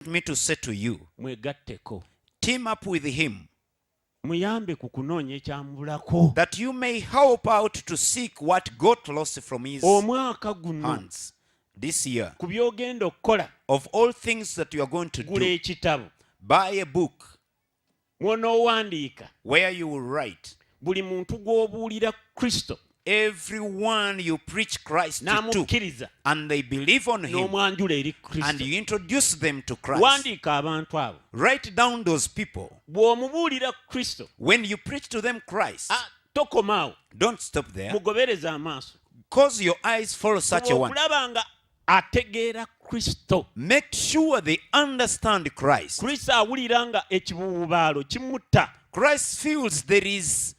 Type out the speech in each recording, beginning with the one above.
me to say to you, mwegatteko, team up with him, muyambe ku kunoonya ekyamubulako. that you may help out to seek what got lost from his Omwaka guno hands this year. ku by'ogenda okukola, Of all things that you are going to gula do, ekitabo buy a book mw'onoowandiika where you will write buli muntu gw'obuulira Kristo everyone you preach Christ to, n'amukkiriza and they believe on him, n'omwanjula eri and Kristo. you introduce them to Christ. Wandiika abantu abo. Write down those people. Bw'omubuulira Kristo, When you preach to them Christ, tokomaawo, don't stop there. mugobereze amaaso. Cause your eyes follow such a one. Okulaba nga ategeera Kristo. Make sure they understand Christ. Kristo awulira nga ekibuubaalo kimutta. Christ feels there is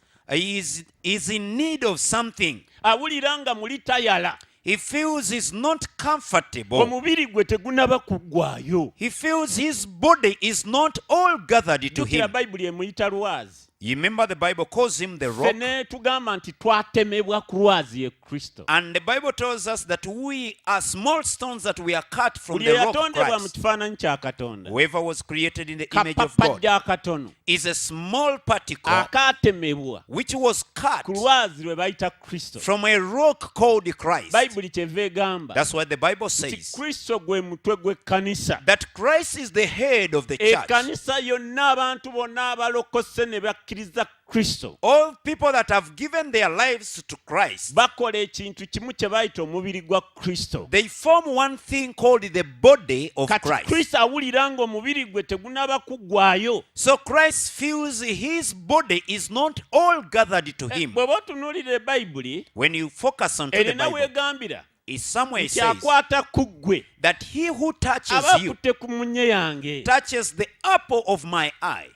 in need of something. Awulira nga muli tayala. He feels he's not comfortable. Omubiri gwe tegunaba kuggwayo. He feels his body is not all gathered to him. Bayibuli emuyita lwazi. You remember the Bible calls him the rock. Fene tugamba nti twatemebwa ku lwazi ye Kristo. And the Bible tells us that we are small stones that we are cut from Buli the rock eyatondebwa mu Christ. kifaananyi kya Katonda. Whoever was created in the image of Kapapa God gya katono. is a small particle Akaatemebwa which was cut ku lwazi lwe bayita Kristo. from a rock called Christ. Bayibuli kyeva egamba That's what the Bible nti says. Kristo gwe mutwe gw'ekkanisa. That Christ is the head of the church. Ekkanisa yonna abantu bonna abalokose ne bakkiriza Kristo. All people that have given their lives to Christ, Bakola ekintu kimu kye bayita omubiri gwa Kristo. they form one thing called the body of Kati Christ. Kristo awulira nga omubiri gwe tegunaba kuggwayo. So Christ feels his body is not all gathered to him. Bw'oba otunuulira Bayibuli, When you focus on the erina Bible, weegambira it somewhere nti says akwata ku ggwe that he who touches aba you akutte ku munye yange. touches the apple of my eye.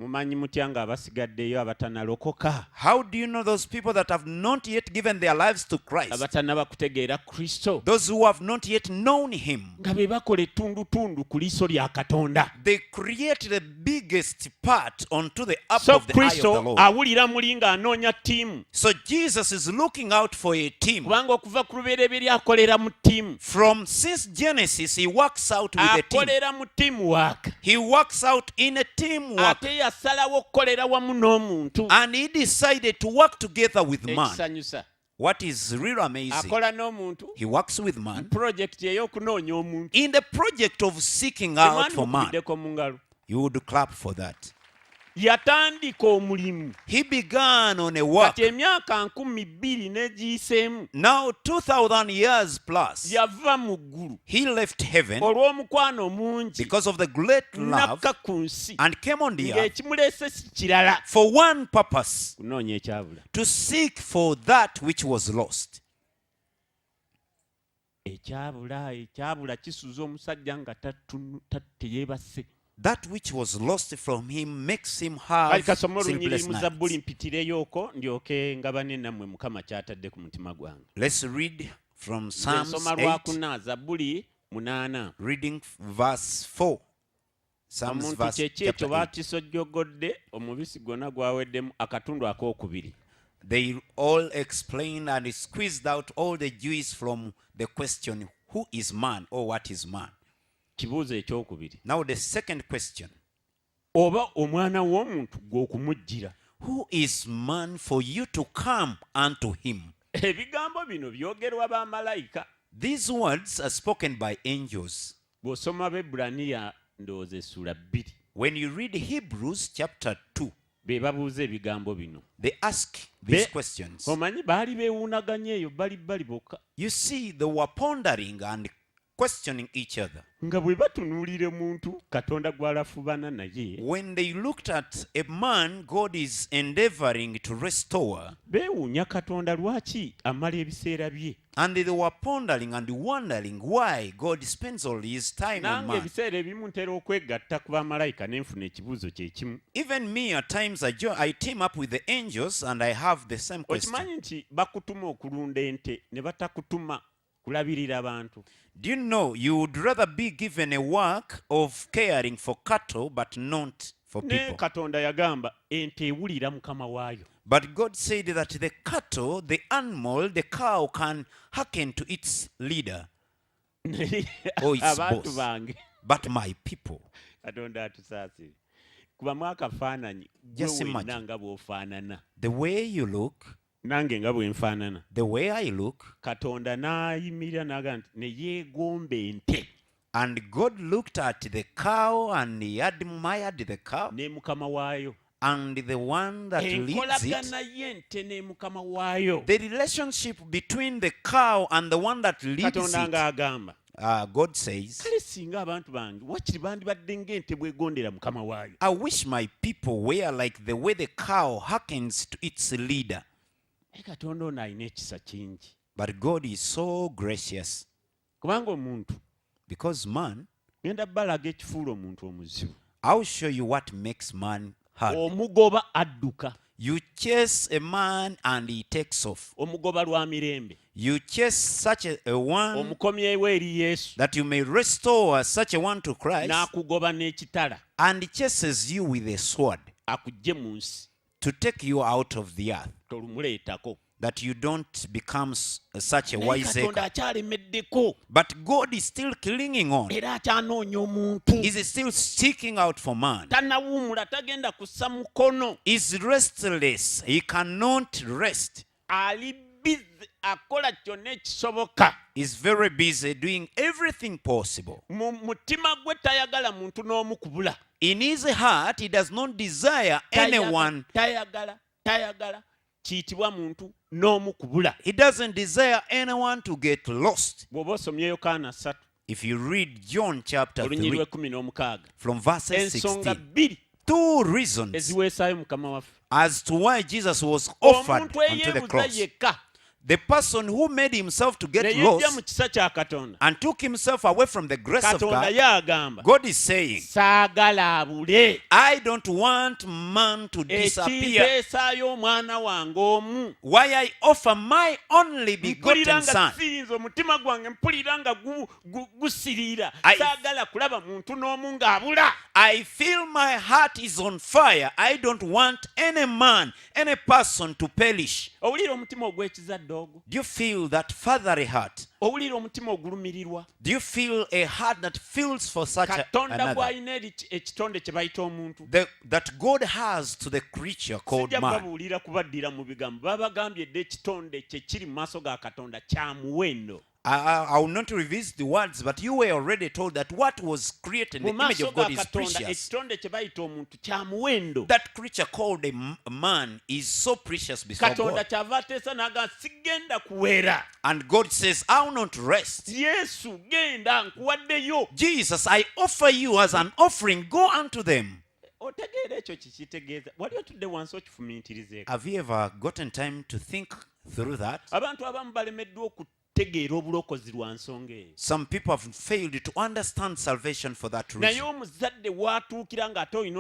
Mumanyi mutya nga abasigaddeyo abatanalokoka, How do you know those people that have not yet given their lives to Christ? abatanaba kutegeera Kristo, Those who have not yet known him. nga be bakola ettundutundu ku liiso lya Katonda. They create the biggest part onto the apple So of the eye of the Kristo Lord. awulira muli ng'anoonya ttiimu, So Jesus is looking out for a team. kubanga okuva ku lubereberye akolera mu ttiimu. Since Genesis, he works out with a team. Akolera mu teamwork. He works out in a teamwork. Ate yasalawo okukolera wamu n'omuntu. And he decided to work together with man. Ekisanyusa. What is really amazing, Akola n'omuntu. he works with man Project ey'okunoonya omuntu. in the project of seeking out for man. Temwandimukubiddeko mu ngalo. You would clap for that. Yatandika omulimu. He began on a work. Kati emyaka 2000 n'egiyiseemu. Now 2000 years plus, Yava mu ggulu. he left heaven Olw'omukwano mungi. because of the great love N'akka ku nsi. and came on the earth Ng'ekimuleese si kirala. for one purpose, Kunoonya ekyabula. to seek for that which was lost. Ekyabula kisuza omusajja nga teyeebase. That which was lost from him makes him have Kali kasoma sleepless olunyiriri mu Zabbuli nights. mpitireyo okwo ndyoke ngabane nammwe Mukama ky'atadde ku mutima gwange. Let's read from Psalms Nsoma 8, lwakuna Zabbuli 8. reading verse 4. Psalms Omuntu verse kyeki chapter ekyo 8. baakisojjogodde omubisi gwonna gwaweddemu akatundu akookubiri. They all explained and squeezed out all the juice from the question, who is man or what is man? Kibuuzo ekyokubiri. Now the second question, Oba omwana w'omuntu gw'okumujjira. who is man for you to come unto him? Ebigambo bino byogerwa bamalayika. These words are spoken by angels. Bw'osoma Bebulaniya ndowooza essula 2. When you read Hebrews chapter 2, be babuuza ebigambo bino. they ask these questions. Omanyi baali beewuunaganya eyo bali bokka. You see, they were pondering and questioning each other. Nga bwe batunuulira muntu Katonda gw'alafubana naye. When they looked at a man God is endeavoring to restore, Beewuunya Katonda lwaki amala ebiseera bye. and they were pondering and wondering why God spends all his time on Nange man. ebiseera ebimu ntera okwegatta ku bamalayika ne nfuna ekibuuzo kye kimu. Even me, at times, I team up with the angels and I have the same question. Okimanyi nti bakutuma okulunda ente ne batakutuma kulabirira bantu. Do you know you would rather be given a work of caring for cattle but not for Ne people? Katonda yagamba ente ewulira mukama waayo. But God said that the cattle, the animal, the cow can hearken to its leader. Oh, it's Abantu boss. bange but my people. Katonda atusaasire kubamu akafaananyi gwe Just wenna imagine. nga bw'ofaanana The way you look, nange nga bwe nfaanana. the way I look, Katonda n'ayimirira n'agamba nti ne yeegomba ente and God looked at the cow and he admired the cow ne mukama waayo. and the one that leads Enkolagana it. y'ente ne mukama waayo. The relationship between the cow and the one that leads Katonda it. ng'agamba God says, kale singa abantu bange wakiri bandibadde ng'ente bwegondera mukama waayo. I wish my people were like the way the cow hearkens to its leader. Naye Katonda ono alina ekisa kingi But God is so gracious kubanga omuntu because man, genda balaga ekifuula omuntu omuzibu. I'll show you what makes man hard. Omugoba adduka. You chase a man and he takes off. Omugoba lwa mirembe. You chase such a one Omukomyewo eri Yesu that you may restore such a one to Christ, n'akugoba n'ekitala and he chases you with a sword akuggye mu nsi to take you out of the earth, tolumuleetako. that you don't become such a Naye wiseacre. Katonda akyalemeddeko But God is still clinging on. era akyanoonya omuntu. Is still seeking out for man. Tannawummula, tagenda kussa mukono. Is restless. He cannot rest. Ali busy akola kyonna ekisoboka. Is very busy doing everything possible. Mu mutima gwe tayagala muntu n'omu kubula. In his heart, he does not desire anyone. Tayagala kiyitibwa muntu n'omu kubula. He doesn't desire anyone to get lost. Bw'oba osomye Yokaana 3 If you read John chapter olunyiri 3 lw'16 from verses ensonga 16, bbiri two reasons eziweesaayo mukama waffe. as to why Jesus was offered Omuntu onto the eyeebuza cross. yekka The person who made himself to ne get yejja mu lost kisa kya Katonda. and took himself away from the grace of Katonda God, ye agamba God is saying, saagala abule. I don't want man to disappear. Ekinteesaayo omwana wange omu. Why I offer my only begotten Mpulira nga son. siyinza omutima gwange mpulira nga gusiriira. I- Saagala kulaba muntu n'omu ng'abula. I feel my heart is on fire. I don't want any man, any person to perish. Owulira omutima ogw'ekizadde ogwo? Do you feel that fatherly heart? Owulira omutima ogulumirirwa? Do you feel a heart that feels for such Katonda another? bw'alina ekitonde kye bayita omuntu. That God has to the creature called Sijja man. kubabuulira kubaddira mu bigambo. Babagambye dde ekitonde kye kiri mu maaso ga Katonda kya muwendo. I will not revisit the words, but you were already told that what was created in the Mu image maaso of ga God is Katonda precious. ekitonde kye bayita omuntu kya muwendo. That creature called a man is so precious before Katonda God. kyava ateesa n'agamba sigenda kuwera. And God says, I will not rest. Yesu genda nkuwaddeyo. Jesus, I offer you as an offering. Go unto them. Otegeera ekyo kikitegeeza. Wali otudde wansi okifumiitirizeeko. Have you ever gotten time to think through that? Abantu abamu balemeddwa okutegeera obulokozi lwa nsonga eyo. Some people have failed to understand salvation for that Naye reason. omuzadde w'atuukira ng'ate olina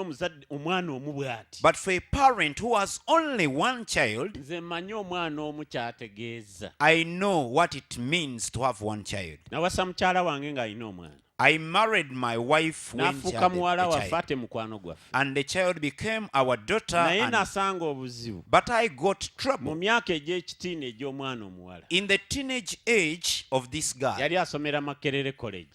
omwana omu bw'ati. But for a parent who has only one child, Nze mmanyi omwana omu ky'ategeeza. I know what it means to have one child. Nawasa mukyala wange ng'alina omwana. I married my wife when she N'afuuka had muwala a waffe child. ate mukwano gwaffe. And the child became our daughter. Naye And, nasanga obuzibu. but I got Mu trouble. myaka egy'ekitiini egy'omwana omuwala. In the teenage age of this girl, Yali asomera Makerere College.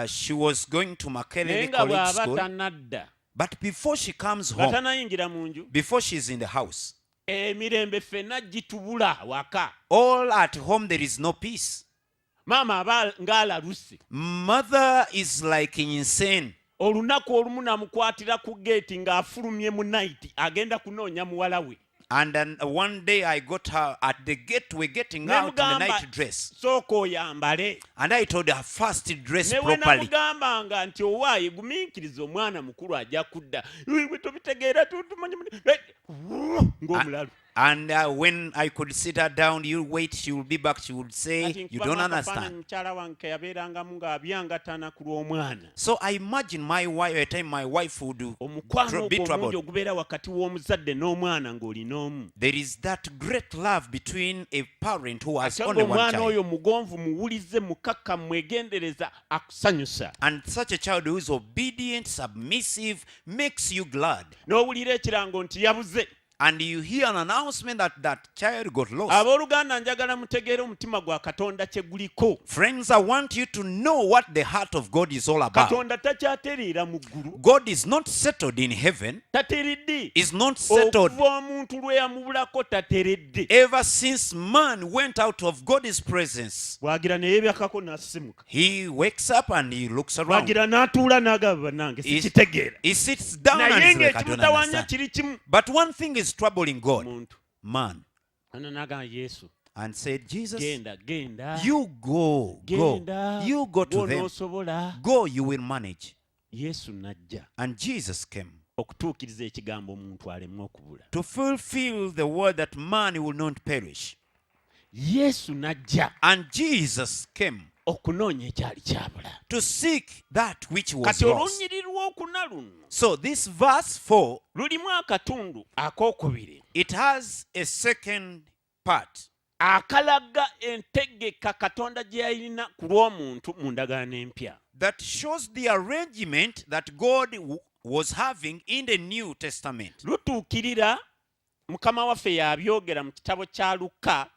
she was going to Naye Makerere nga College bw'aba School. tannadda. But before she comes Nga home, tannayingira mu nju. before she's in the house, Emirembe ffenna gitubula waka. all at home there is no peace. Maama aba ng'alaluse. Mother is like insane. Olunaku olumu namukwatira ku geeti ng'afulumye mu naiti agenda kunoonya muwala we. And then one day I got her at the gate, we're getting out in the Nemugamba night dress. sooka oyambale. And I told her first dress Ne we properly. namugambanga nti owaaye gumiikiriza omwana mukulu ajja kudda. Bwe tobitegeera tumanyi ng'omulalu. And when I could sit her down, you wait, she will be back. She would say, Kati you nkubamu don't akafaananyi understand. mukyala wange ke yabeerangamu ng'abyangatana ku lw'omwana. So I imagine my wife, a time my wife would Omukwano be ogwo omulungi troubled. ogubeera wakati w'omuzadde n'omwana ng'olina omu. There is that great love between a parent who has Ate only one ng'omwana child oyo mugonvu muwulize mukakka mwegendereza akusanyusa. and such a child who is obedient, submissive, makes you glad. N'owulira ekirango nti yabuze. and you hear an announcement that that child got lost. Abooluganda njagala mutegeere omutima gwa Katonda kye guliko. Friends, I want you to know what the heart of God is all about. Katonda takyatereera mu ggulu. God is not settled in heaven. Tateredde. Is not settled. Okuva omuntu lwe yamubulako tateredde. Ever since man went out of God's presence, Bwagira ne yeebyakako n'asimuka. he wakes up and he looks around. Bwagira n'atuula n'agamba bannange sikitegeera. He sits down and Naye says, like, I don't ng'ekimutawaanya understand. kiri kimu. But one thing is troubling God, Omuntu. man, Ana n'agamba Yesu. and said, Jesus, Genda. you go. Genda. You go to them. Gw'onoosobola. Go, you will manage. Yesu n'ajja And Jesus came okutuukiriza ekigambo omuntu alemwe okubula. to fulfill the word that man will not perish. Yesu n'ajja And Jesus came okunoonya ekyali kyabula. to seek that which was Kati lost. olunnyiriri lw'okuna luno So this verse 4, lulimu akatundu akookubiri it has a second part akalaga entegeka Katonda gye yalina ku lw'omuntu mu ndagaano empya. that shows the arrangement that God was having in the New Testament. Lutuukirira Mukama waffe yabyogera mu kitabo kya Luka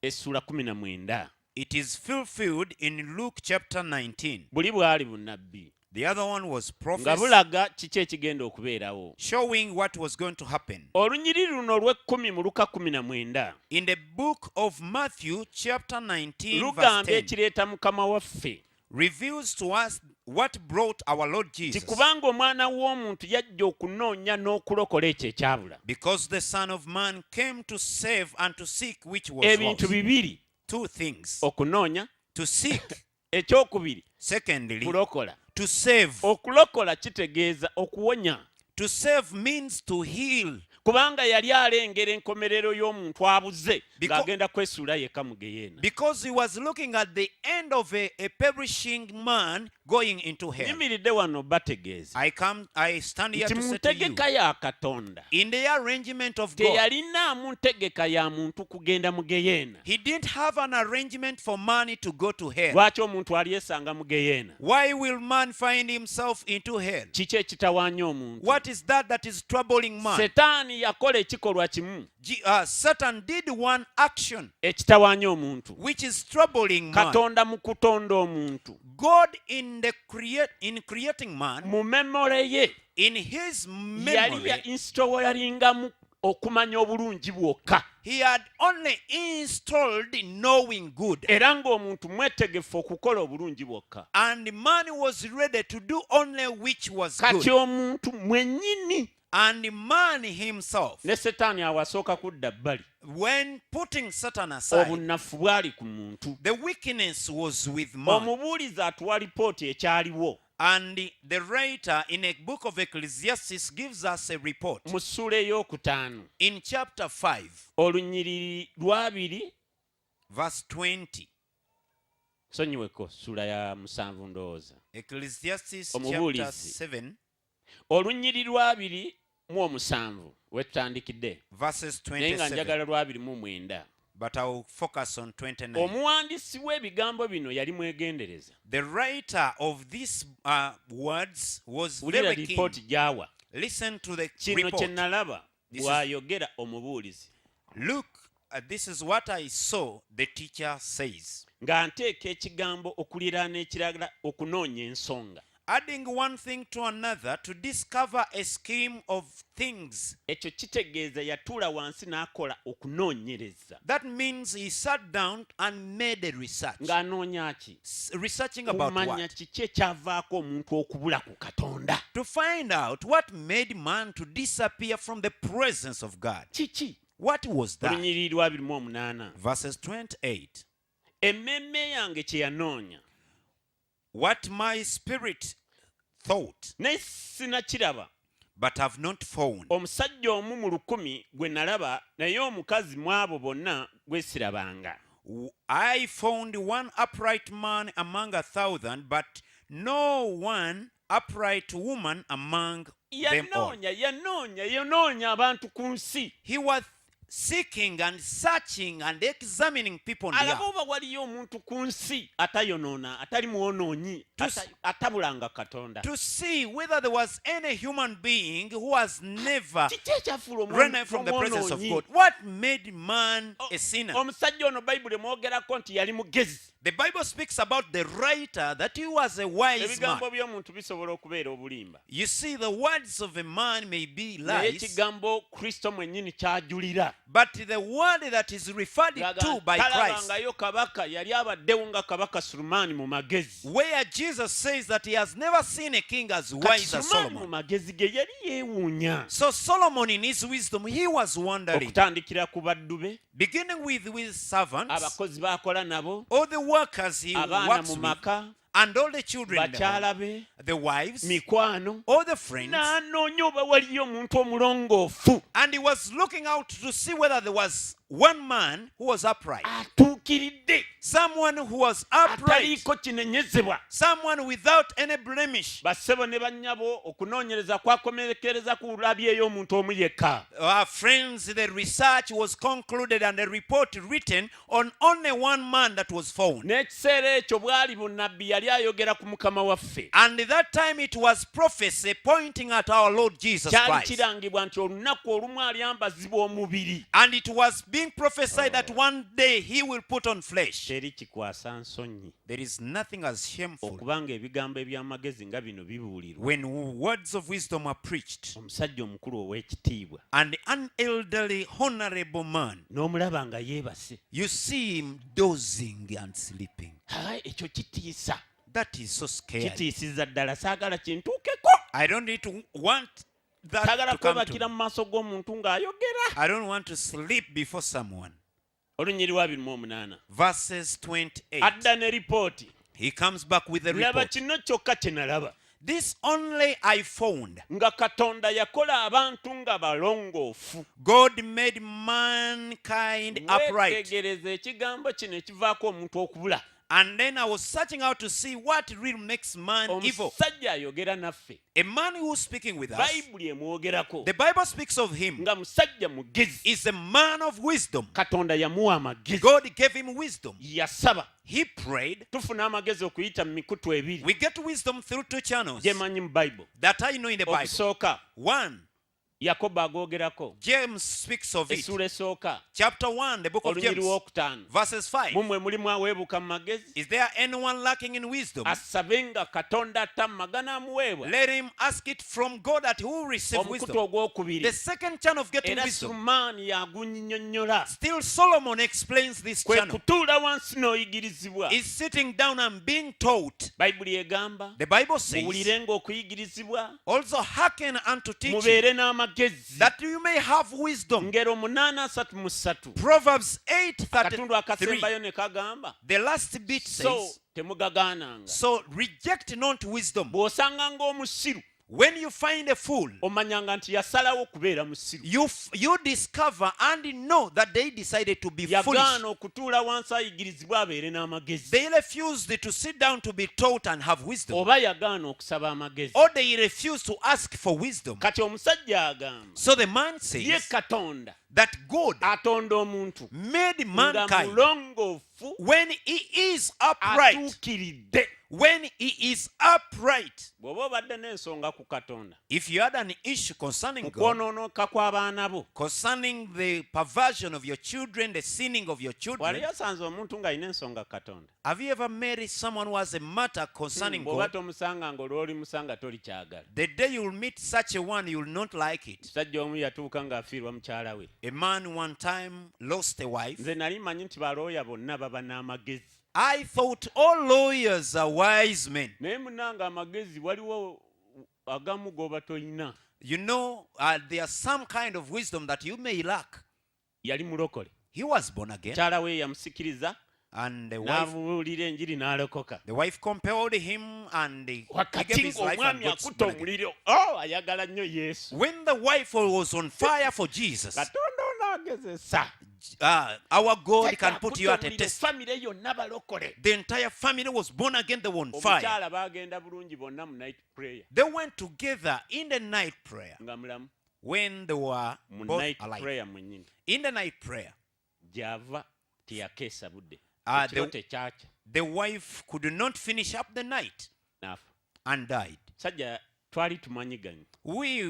essula 19. It is fulfilled in Luke chapter 19. Buli bwali bunnabbi The other one was nga prophecy, bulaga kiki ekigenda okubeerawo. showing what was going to happen. Olunyiriri luno olw'ekkumi mu Luka 19 In the book of Matthew chapter 19 verse lugamba 10 ekireeta Mukama waffe reveals to us what brought our Lord ti Jesus. kubanga omwana w'omuntu yajja okunoonya n'okulokola ekyo ekyabula. Because the Son of Man came to save and to seek which was Ebintu lost. bibiri: Two things. okunoonya, To seek. ekyokubiri Secondly, kulokola. to save. Okulokola kitegeeza okuwonya, To save means to heal. kubanga yali alengera enkomerero y'omuntu abuze Because- ng'agenda kwesuula yekka mu geyeena. Because he was looking at the end of a perishing man going into hell. Nyimiridde wano bategeeza I stand here nti to mu say to you, ntegeka ya Katonda in the arrangement of God, teyalinaamu ntegeka ya muntu kugenda mu geyeena. he didn't have an arrangement for man to go to hell. Lwaki omuntu alyesanga mu geyeena? Why will man find himself into hell? Kiki ekitawaanya omuntu? What is that is troubling man? Setaani yakola ekikolwa kimu Satan did one action ekitawaanya omuntu. which is troubling man. Katonda mu kutonda omuntu, God in creating man, mu memole ye in his yali memory, ya installaringamu okumanya obulungi bwokka, he had only installed knowing good. era ng'omuntu mwetegefu okukola obulungi bwokka. And man was ready to do only which was Kati good. omuntu mwennyini And man himself, ne Setaani awasooka kudda bbali, when putting Satan aside, obunnafu bwali ku muntu. the weakness was with man. Omubuulizi atuwa lipooti ekyaliwo And the writer in a book of Ecclesiastes gives us a report. mu ssula ey'okutaano In chapter 5, olunyiriri 2 verse 20. sonyiweko ssula ya 7 ndowooza. Ecclesiastes Omubuulizi. chapter 7, Olunyiriri 2:7 wetutandikidde, verses naye nga 27. njagala 2:9. But I will focus on 29. Omuwandiisi w'ebigambo bino yali mwegendereza. The writer of these words was Wulira very keen. lipooti gy'awa. Listen to the Kino kye report. nalaba This is- bw'ayogera omubuulizi, Look, this is what I saw, the teacher says. nga nteeka ekigambo okuliraana ekiragala okunoonya ensonga. Adding one thing to another to discover a scheme of things. Ekyo kitegeeza yatuula wansi n'akola okunoonyereza. That means he sat down and made a research. Ng'anoonya ki? Researching about Kumanya what? kiki ekyavaako omuntu okubula ku Katonda. To find out what made man to disappear from the presence of God. Kiki? What was that? Olunyiriri 2:8. Verses 28. Emmemme yange kye yanoonya, What my spirit thought, naye sinakiraba. but have not found. Omusajja omu mu 1,000 gwe nalaba, naye omukazi mu abo bonna gwe sirabanga. I found one upright man among 1,000, but no one upright woman among them all. Yanoonya abantu ku nsi. He was seeking and searching and examining people on the alaba earth oba waliyo omuntu ku nsi atayonoona atali muwonoonyi atabulanga katonda to see whether there was any human being who has never kiki ekyafuula run from the presence of omwonoonyi God. What made man a sinner? omusajja ono bayibuli mwogerako nti yali mugezi The Bible speaks about the writer that he was a wise man. ebigambo by'omuntu bisobola okubeera obulimba You see, the words of a man may be naye lies, ekigambo kristo mwennyini kyajulira but the word that is referred to by Christ, talabangayo kabaka yali abaddewo nga kabaka Sulemaani mu magezi where Jesus says that he has never seen a king as kati wise as Sulemaani mu Solomon. magezi ge yali yeewuunya So Solomon in his wisdom, he was wondering, okutandikira ku baddu be beginning with servants, abakozi b'akola nabo all the workers he abaana works mu with, maka and all the children, in the home, bakyala be the wives, mikwano all the friends, n'anoonya oba waliyo omuntu omulongoofu and he was looking out to see whether there was one man who was upright, atuukiridde someone who was upright, ataliiko kinenyezebwa someone without any blemish. bassebo ne bannyabo okunoonyereza kwakomekereza ku labyeyo omuntu omu yekka Our friends, the research was concluded and a report written on only one man that was found. n'ekiseera ekyo bwali bunnabbi yali ayogera ku mukama waffe And at that time it was prophecy pointing at our Lord Jesus kyali Christ. kirangibwa nti olunaku olumu alyambazibwa omubiri And it was being prophesied that one day he will put on flesh. teri kikwasa nsonyi There is nothing as shameful okubanga ebigambo eby'amagezi nga bino bibuulirwa when words of wisdom are preached omusajja omukulu ow'ekitiibwa and an elderly, honorable man, n'omulaba nga yeebase you see him dozing and sleeping. ekyo kitiisa That is so scary. kitiisiza ddala saagala kintuukeko I don't need to want that saagala to come kwebakira to. mu maaso g'omuntu ng'ayogera I don't want to sleep before someone. olunyiri lwa 28 Verses 28. adda ne ripooti He comes back with a laba report. kino kyokka kye nalaba This only I found. nga katonda yakola abantu nga balongoofu God made mankind upright. weetegereza ekigambo kino ekivaako omuntu okubula And then I was searching out to see what really makes man evil. omusajja ayogera naffe A man who's speaking with us, bayibuli emwogerako the Bible speaks of him, nga musajja mugezi is a man of wisdom. katonda yamuwa amagezi God gave him wisdom. yasaba He prayed. tufuna amagezi okuyita mu mikutu ebiri We get wisdom through two channels gye manyi mu bayibuli that I know in the Bible. okusooka One, yakobo agoogerako James speaks of it. essuula esooka Chapter 1, the book of olunyiri James, w'okutaano verses 5. mumwe mulimu aweebuka mu magezi Is there anyone lacking in wisdom? asabe nga katonda atamma ganaamuweebwa Let him ask it from God that who will receive omukutu wisdom. ogwokubiri The second channel of getting era wisdom. sulemaani yagunnyonnyola Still Solomon explains this kwe channel. kutuula wansi n'oyigirizibwa Is sitting down and being taught. bayibuli egamba The Bible says, muwulirenga okuyigirizibwa also hearken unto teaching, mubeere n'amagezi that you may have wisdom. ngero 8:33 Proverbs akatundu 8:33. akasembayo ne kagamba The last bit so says, temugagaananga so reject not wisdom. bw'osanga ng'omusiru When you find a fool, omanyanga nti yasalawo okubeera musiru you discover and know that they decided to be foolish. yagaana okutuula wansi ayigirizibwa abeere n'amagezi They refused to sit down to be taught and have wisdom. oba yagaana okusaba amagezi Or they refused to ask for wisdom. kati omusajja agamba So the man ye says katonda that God atonda omuntu made nga mankind mulongoofu when he is upright. atuukiridde When he is upright. bw'oba obadde n'ensonga ku katonda If you had an issue concerning mu God, kwonoonooka kw'abaana bo concerning the perversion of your children, the sinning of your wali children, yasanze omuntu ng'alina ensonga ku katonda have you ever married someone who has a matter concerning bw'oba God? tomusanga ng'olwoli musanga toli kyagala The day you will meet such a one, you will not like it. musajja omu yatuuka ng'afiirwa mukyala we A man one time lost a wife. nze nali manyi nti balooya bonna baba n'amagezi I thought all lawyers are wise men. naye munanga amagezi waliwo agamu g'oba toyina You know, there are some kind of wisdom that you may lack. yali mulokole He was born again, mukyala we yamusikiriza and the n'abuulira enjiri n'alokoka wife compelled him, and he gave wakati his life and ng'omwami got akuta born again. omuliro ayagala nnyo yesu When the wife was on fire for Jesus, katonda onaagezesa our God can put you at a test. famire yonna balokole The entire family was born again, they were on fire. omukyala baagenda bulungi bonna mu night prayer They went together in the night prayer nga mulamu when they were mu both night alive. prayer mwennyini In the night prayer, gy'ava teyakeesa budde Ah, ekiro the- tekyakya the wife could not finish up the night n'afa. and died. Sajja twali tumanyiganye We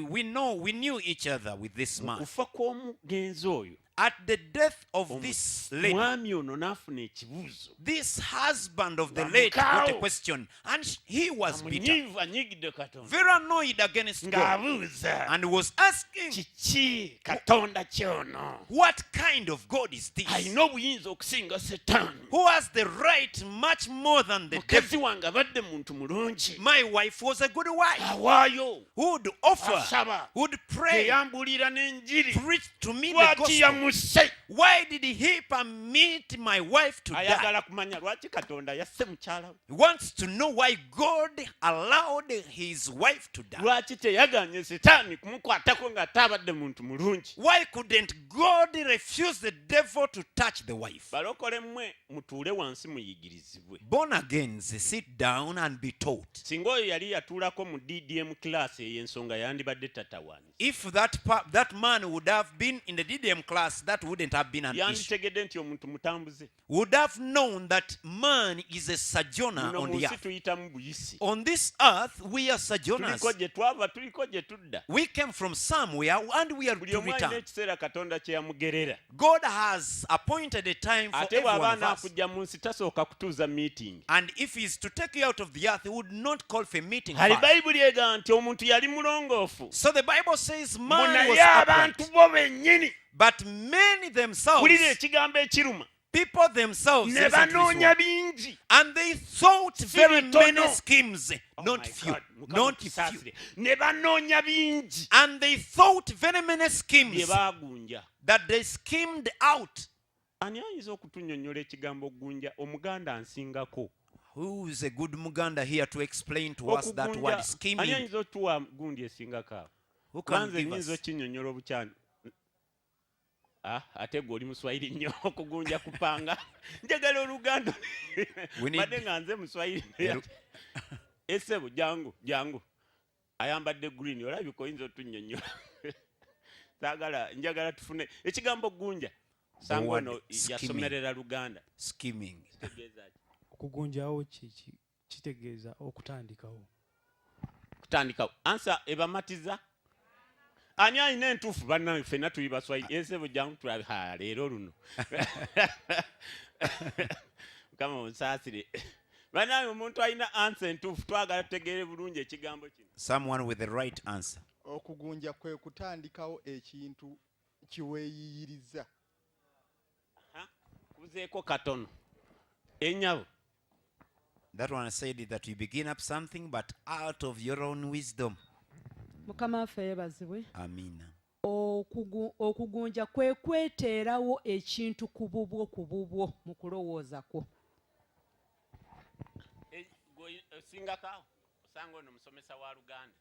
knew each other with this mu man. kufa kw'omugenzi oyo At the death of this lady, mwami ono n'afuna ekibuuzo this husband of the Wa late got a mukaawo. question, and he was bitter, amunyiivu anyigidde Katonda very annoyed against God, ng'abuuza and was asking, kiki Katonda kyono what kind of God is this? alina obuyinza okusinga Setaani. Who has the right much more than the Mukazi devil? wange abadde muntu mulungi My wife was a good wife awaayo who would offer, asaba would pray, eyambuulira n'enjiri preach to me the lwaki gospel. yamusse Why did he permit my wife to die? ayagala kumanya lwaki Katonda yasse mukyala we He wants to know why God allowed his wife to die. lwaki teyaganye Setaani kumukwatako ng'ate abadde muntu mulungi. Why couldn't God refuse the devil to touch the wife? Balokole mmwe mutuule wansi muyigirizibwe. Born agains, sit down and be taught. Singa oyo yali yatuulako mu DDM class eyo ensonga yandibadde tatawaanyi. If that man would have been in the DDM class, that wouldn't have been an issue. Yanditegedde nti omuntu mutambuze. Would have known that man is a sojourner Muno on mu the nsi earth. tuyitamu buyisi. On this earth, we are sojourners. Tuliko gye twava, tuliko gye tudda. We came from somewhere and we are Buli to omu alina return. ekiseera Katonda kye yamugerera. God has appointed a time for Ate every one bw'aba of us. anaakujja mu nsi tasooka kutuuza meeting. And if he's to take you out of the earth, he would not call for a meeting Kale first. Bayibuli egamba nti omuntu yali mulongoofu. So the Bible says man Naye was abantu upright. bo bennyini But many themselves, wulira ekigambo ekiruma people themselves, ne listen to this banoonya word. bingi. And they thought very bitono. many schemes, Oh not my few, God, Mukama not few. tusaasire. Ne banoonya bingi And they thought very many bye schemes baagunja. that they schemed out. Ani ayinza okutunnyonnyola ekigambo gunja? Omuganda ansingako. Who is a good Muganda here to explain to us that word Okugunja, ani scheming? ayinza otuwa gundi esingako awo? Who can Kubanze give nnyinza us? okinnyonnyola obukyani. Ate gwe oli muswayiri nnyo okugunja kupanga. Njagala Oluganda. We need- Badde nga nze muswayiri. Essebo jangu. Ayambadde green olabika oyinza otunnyonnyola. Njagala tufune ekigambo gunja. Sango word no scheming. yasomerera Luganda. Scheming. Kitegeeza ki? okugunjawo kitegeeza okutandikawo. Kutandikawo. Ansa ebamatiza. Ani alina entuufu bannange ffenna tuli baswayiri. Ensebo jangu tulabe leero luno. Mukama onsaasire. Bannange omuntu alina ansa entuufu twagala tutegeere bulungi ekigambo kino. Someone with the right answer. Okugunja kwe kutandikawo ekintu kiweeyiyiriza. Kuzeeko katono. Ennyabo. That one said that you begin up something, but out of your own wisdom. Mukama waffe yeebazibwe. Amina. Okugunja kwe kweteerawo ekintu ku bubwo mu kulowooza kwo. Osingako awo. Osanga ono musomesa wa Luganda.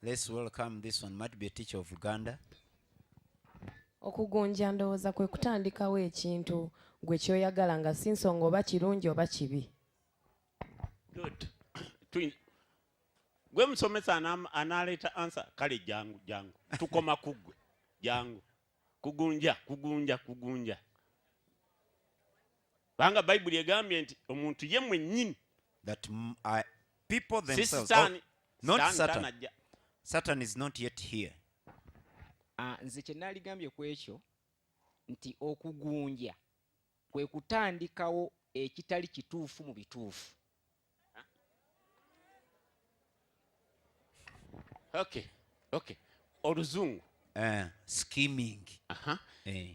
Let's welcome this one. Might be a teacher of Uganda. Okugunja ndowooza kwe kutandikawo ekintu gwe kyoyagala nga si nsonga oba kirungi oba kibi. Good. Gwe musomesa analeeta answer kale jangu. Tukoma kugwe. Jangu. Kugunja. Banga Bayibuli egambye nti omuntu ye mwennyini. That people themselves. Satan. Not Satan. Satan is not yet here. Nze kye naligambye ku ekyo nti okugunja kwe kutandikawo ekitali kituufu mu bituufu. Okay. Oluzungu. Scheming.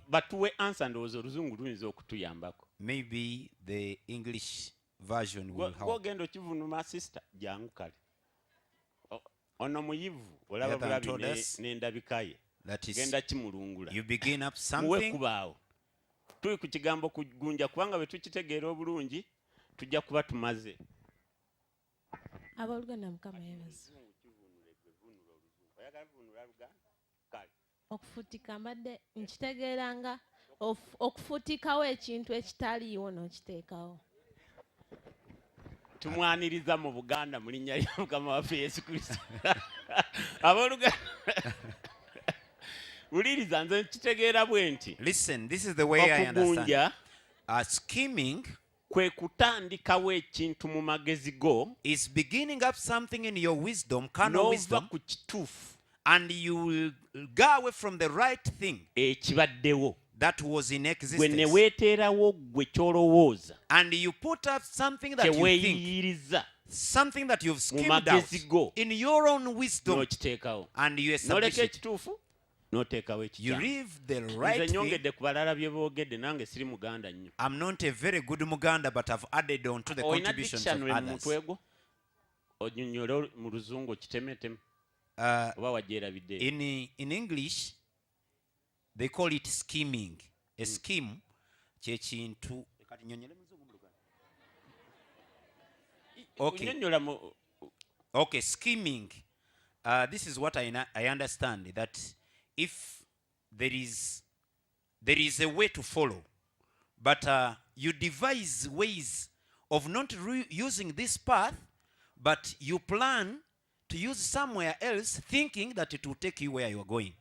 Batuwe answer ndowooza oluzungu luyinza okutuyambako. Maybe the English version will help. Gwogenda okivunuma sister jangu kale. Ono muyivu olaba bulabi n'endabika ye. That is, Genda kimulungula. you begin up Muwe something. kubaawo. Tuli ku kigambo kugunja kubanga bwe tukitegeera obulungi tujja kuba tumaze. Abooluganda Mukama yeebaza. Okufutika mbadde nkitegeeranga okufutikawo ekintu ekitaliiwo n'okiteekawo. Tumwaniriza mu Buganda mu linnya lya Mukama waffe Yesu Kristo. Abooluganda. wuliriza nze nkitegeera bwe nti Listen, this is the way I understand. okugunja Scheming kwe kutandikawo ekintu mu magezi go is beginning up something in your wisdom, carnal n'ova wisdom, ku kituufu and you will go away from the right thing ekibaddewo that was in gwe ne existence. weeteerawo gwe ky'olowooza And you put up something that you think, kyeweeyiyiriza something that you've mu schemed out magezi go in your own wisdom, n'okiteekawo and you establish n'oleka it. ekituufu n'oteekawo You ekikyamu leave the nze right thing. nyongedde ku balala bye boogedde nange siri muganda nnyo I'm not a very good Muganda, but I've added on to the olina contributions of dictionary mu others. mutwe gwo onyonyole mu luzungu kitemetemu oba wagyerabidde In English, they call it scheming. A scheme, kyekintu. Okay. onyonyola mu Okay, scheming. This is what I understand, that if there is a way to follow, but you devise ways of not using this path, but you plan to use somewhere else, thinking that it will take you where you are going.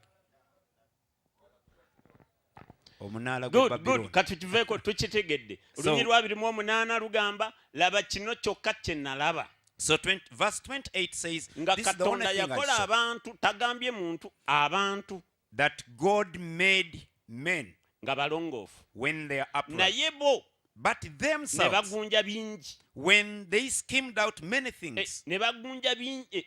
Omunaala gwe good Babylon. kati tuveeko tukitegedde olunyi lwa 28 lugamba laba kino kyokka kye nalaba So verse 28 says, nga this is the only katonda thing I yakola saw, abantu tagambye muntu abantu that God made men nga balongoofu when they are upright. naye bo But ne themselves, bagunja bingi when they schemed out many things, ne bagunja bingi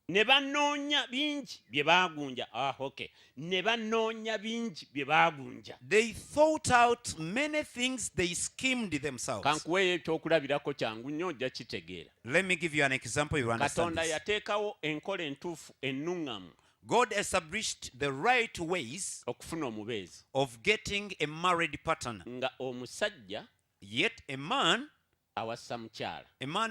ne banoonya bingi bye baagunja okay ne banoonya bingi bye baagunja they thought out many things, they schemed themselves. kankuweeyo ekyokulabirako kyangu nnyo ojja kitegeera Let me give you an example, you understand katonda this. yateekawo enkola entuufu ennuŋŋamu God established the right ways okufuna omubeezi of getting a married partner. nga omusajja Yet a man awasa mukyala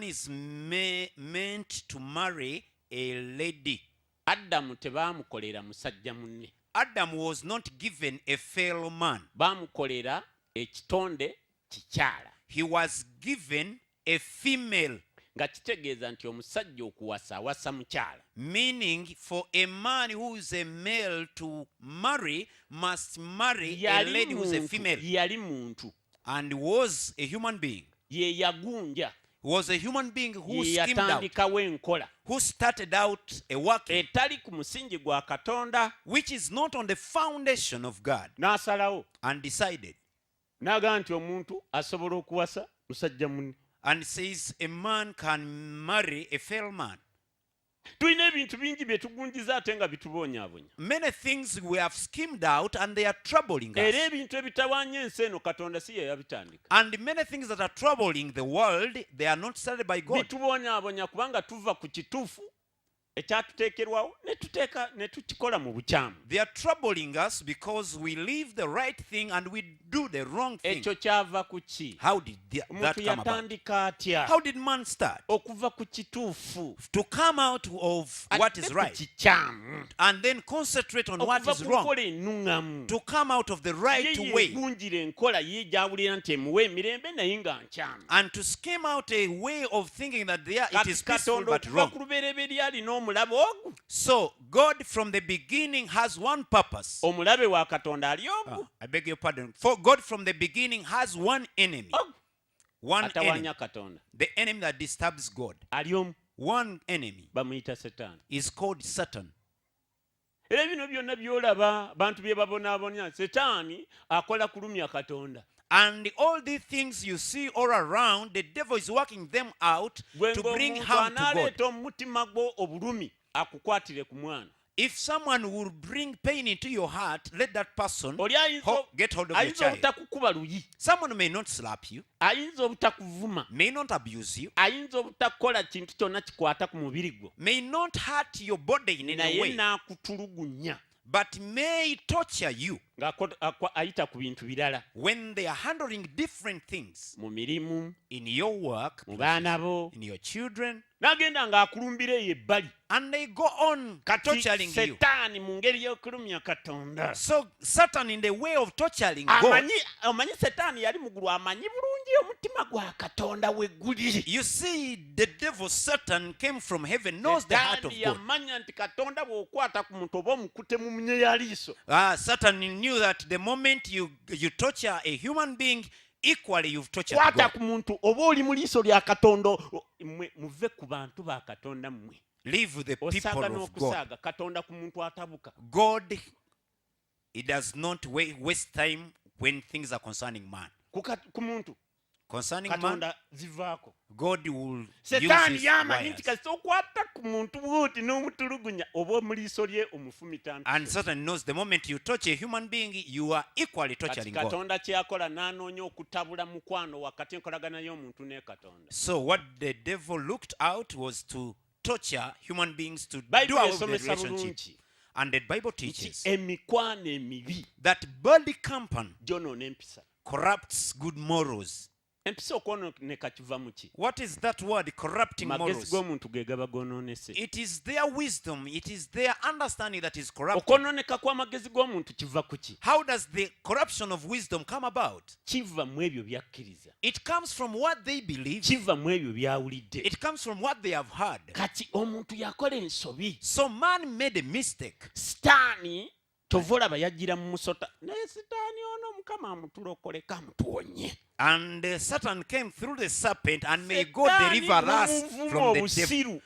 is meant to marry a lady. adamu tebaamukolera musajja munne Adam was not given a fellow man. baamukolera ekitonde kikyala He was given a female, nga kitegeeza nti omusajja okuwasa awasa mukyala meaning for a man who is a male to marry must marry a lady who is a female, yali muntu and was a human being. ye yagunja He was a human being who ye schemed out, yatandikawo enkola who started out a work etali ku musingi gwa katonda which is not on the foundation of God, n'asalawo and decided, n'agamba nti omuntu asobola okuwasa musajja munne and says a man can marry a fellow man. tulina ebintu bingi bye tugunjiza ate nga bitubonyaabonya Many things we have schemed out and they are troubling era us. ebintu ebitawaanya ensi eno katonda si ye yabitandika And many things that are troubling the world, they are not started by God. bitubonyaabonya kubanga tuva ku kituufu ekyatuteekerwawo ne tukikola mu bukyamu They are troubling us because we leave the right thing and we do the wrong thing. ekyo kyava ku ki How did that omuntu come about? yatandika atya How did man start? okuva ku kituufu To come out of what is ate ku right kikyamu and then concentrate on what okuva is ku wrong. nkola ennuŋŋamu To come out of the right ye way yeegunjira enkola ye gyawulira nti emuwa emirembe naye nga nkyamu and to scheme out a way of thinking that it is peaceful katonda but okuva wrong. ku lubereberye alina omulabe ogwo So God from the beginning has one purpose. omulabe wa katonda ali ogwo I beg your pardon. For God from the beginning has one enemy. One enemy. atawaanya katonda The enemy that disturbs God. ali omu One enemy bamuyita setaani is called Satan. era bino byonna byolaba bantu bye babonaabonya setaani akola kulumya katonda And all these things you see all around, the devil is working them out gwe to bring ng'omuntu harm to God. anaaleeta omumutima gwo obulumi akukwatire ku mwana If someone will bring pain into your heart, let that person oli get hold of your ayinza child. obutakukuba luyi Someone may not slap you, ayinza obutakuvuma may not abuse you, ayinza obutakola kintu kyonna kikwata ku mubiri gwo may not hurt your body in any naye way, n'akutulugunya but may torture you ayita ku bintu birala when they are handling different things mu mirimu in your work, mu baana bo in your children, n'agenda ng'akulumbira eyo ebbali and they go on torturing you. setaani mu ngeri y'okulumya katonda So Satan, in the way of torturing God, omanyi setaani yali mugulu amanyi bulungi omutima omutima gwa katonda we guli. You see, the devil Satan came from heaven, knows the heart of Setaani God. yamanya nti katonda bw'okwata ku muntu oba omukute mu munye ya liiso. Satan knew that the moment you torture a human being, equally you've tortured Kwata God. ku muntu oba oli mu liiso lya katonda muve ku bantu ba katonda mmwe. Live with the people Osaaga of God. n'okusaaga katonda ku muntu atabuka. God, he does not waste time when things are concerning man. Ku muntu Concerning man, katonda zivaako. God will use Setaani his yamanyi wires. nti kasita okwata ku muntu bw'oti n'omutulugunya oba mu liiso lye omufumita And Satan knows the moment you touch a human being, you are equally kati torturing God. katonda kyeyakola n'anoonya okutabula mukwano wakati enkolagana y'omuntu ne katonda. So what the devil looked out was to torture human beings, to do Bayibuli away with the esomesa relationship. bulungi And the Bible nti teaches emikwano emibi that body company gyonoona empisa. corrupts good morals. Empisa okwonooneka kiva mu ki? What is that word, corrupting Magezi morals? g'omuntu ge gaba goonoonese. It is their wisdom, it is their understanding that is corrupt. okwonooneka kw'amagezi g'omuntu kiva ku ki? How does the corruption of wisdom come about? Kiva mu ebyo by'akkiriza. It comes from what they believe. Kiva mu ebyo by'awulidde. It comes from what they have heard. Kati omuntu yakola ensobi. So man made a mistake. Sitaani tova olaba yajjira mu musota. Naye sitaani ono Mukama amutulokoleka amutuwonye. And Satan came through the serpent, and may God deliver us from the devil.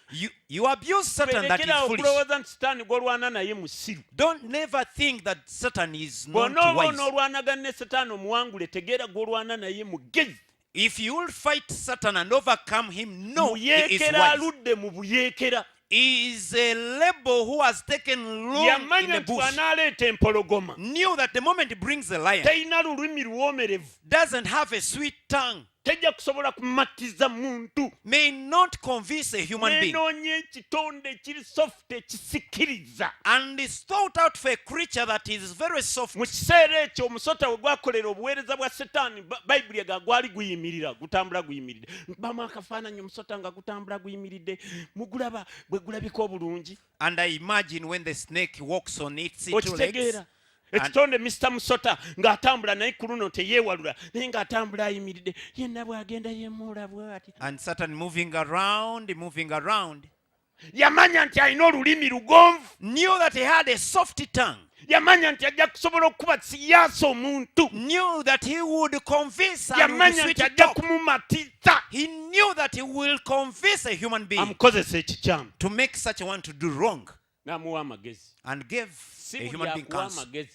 You abuse Satan, that Berekera is foolish. okulowooza nti sitaani gw'olwana naye musiru. Don't never think that Satan is not Bw'onooba wise. onoolwanagana ne sitaani omuwangule tegeera gw'olwana naye mugezi. If you will fight Satan and overcome him, no, he is Muyeekera wise. aludde mu buyeekera. He is a label who has taken long in Yamanya the nti bush. bw'anaaleeta empologoma Knew that the moment he brings the lion, teyina lulimi luwoomerevu. doesn't have a sweet tongue, Tejja kusobola kumatiza muntu. may not convince a human being, Neenoonya ekitonde ekiri soft ekisikiriza. and is thought out for a creature that is very soft. Mu kiseera ekyo omusota we gwakolera obuweereza bwa setaani bayibuli ega gwali guyimirira gutambula guyimiridde. Bamu akafaananyi omusota nga gutambula guyimiridde mugulaba bwe gulabika obulungi. And I imagine when the snake walks on its two legs, Okitegeera ekitonde Mr. Musota ng'atambula naye ku luno teyeewalula naye ng'atambula ayimiridde yenna bw'agenda yemuula bw'ati. and Satan moving around, Yamanya nti alina olulimi lugonvu. knew that he had a soft tongue, Yamanya nti ajja kusobola okuba siyaasa omuntu. knew that he would convince and with Yamanya sweet nti ajja talk. kumumatiza. He knew that he will convince a human being Amukozesa ekikyamu. to make such a one to do wrong, N'amuwa amagezi. and gave Si a buli human being akuwa counsel. amagezi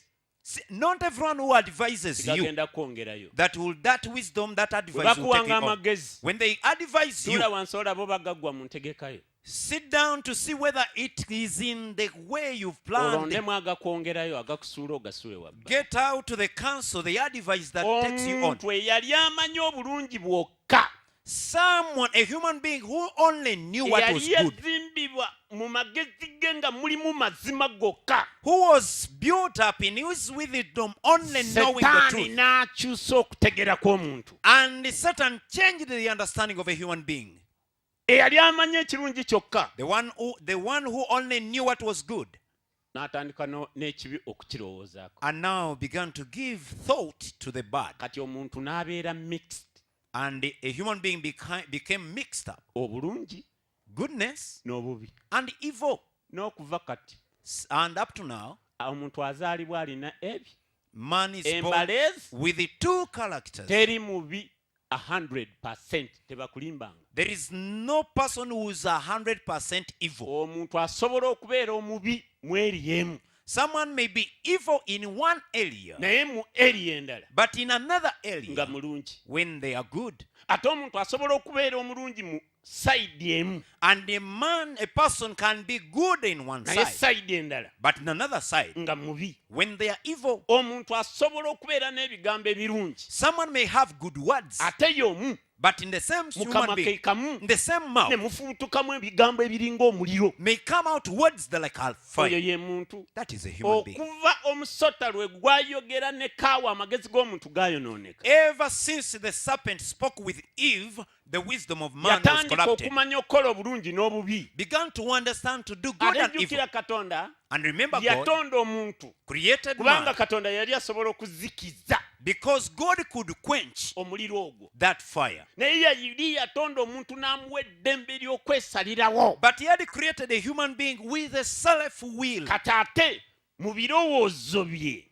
See, not everyone who advises you sigagenda kwongerayo. that wisdom, that Bwe advice will take bakuwanga it on. amagezi When they advise you, tuula wansi olaba bagaggwa mu ntegekayo. sit down to see whether it is in the way you've planned. Olondemu agakwongerayo agakusuula ogasule wabba. Get out to the counsel, the advice that takes you on. Omuntu eyali amanyi obulungi bwokka Someone, a human being who only knew what was eyali good, yazimbibwa mu magezi ge nga mulimu mazima gokka. who was built up in his wisdom only knowing the Setaani truth. n'akyusa okutegeera kw'omuntu. And Satan changed the understanding of a human being. Eyali amanyi ekirungi kyokka The one who only knew what was good, n'atandika n'ekibi okukirowoozaako. and now began to give thought to the bad. Kati omuntu n'abeera mixed. And a human being became mixed up. Obulungi Goodness n'obubi. and evil. N'okuva kati And up to now, omuntu azaalibwa alina ebi. man is born Embaleezi with the two characters. teri mubi 100% tebakulimbanga. There is no person who is 100% evil. Omuntu asobola okubeera omubi mu eri emu Someone may be evil in one area, naye mu eri endala but in another nga area, mulungi. when they are good. Ate omuntu asobola okubeera omulungi mu sayidi emu And a person can be good in one naye side, sayidi endala but in another side, nga mubi. when they are evil. Omuntu asobola okubeera n'ebigambo ebirungi Someone may have good words, ate y'omu but in the same human mukama being, ke kamu in the same mouth, ne mufuutukamu ebigambo ebiringa omuliro. may come out words that like Oyo fire. ye muntu. That is a human being. Okuva omusota lwe gwayogera ne kaawa amagezi g'omuntu gaayonooneka. Ever since the serpent spoke with Eve, the wisdom of man was Yatandika corrupted. okumanya okukola obulungi n'obubi. Began to understand to do good and evil. Alejjukira Katonda And remember, God yatonda omuntu created kubanga man Katonda yali asobola okuzikiza because God could quench omuliro ogwo that fire. naye yali yatonda omuntu n'amuwa eddembe ly'okwesalirawo But he had created a human being with a self-will. kati ate mu birowoozo bye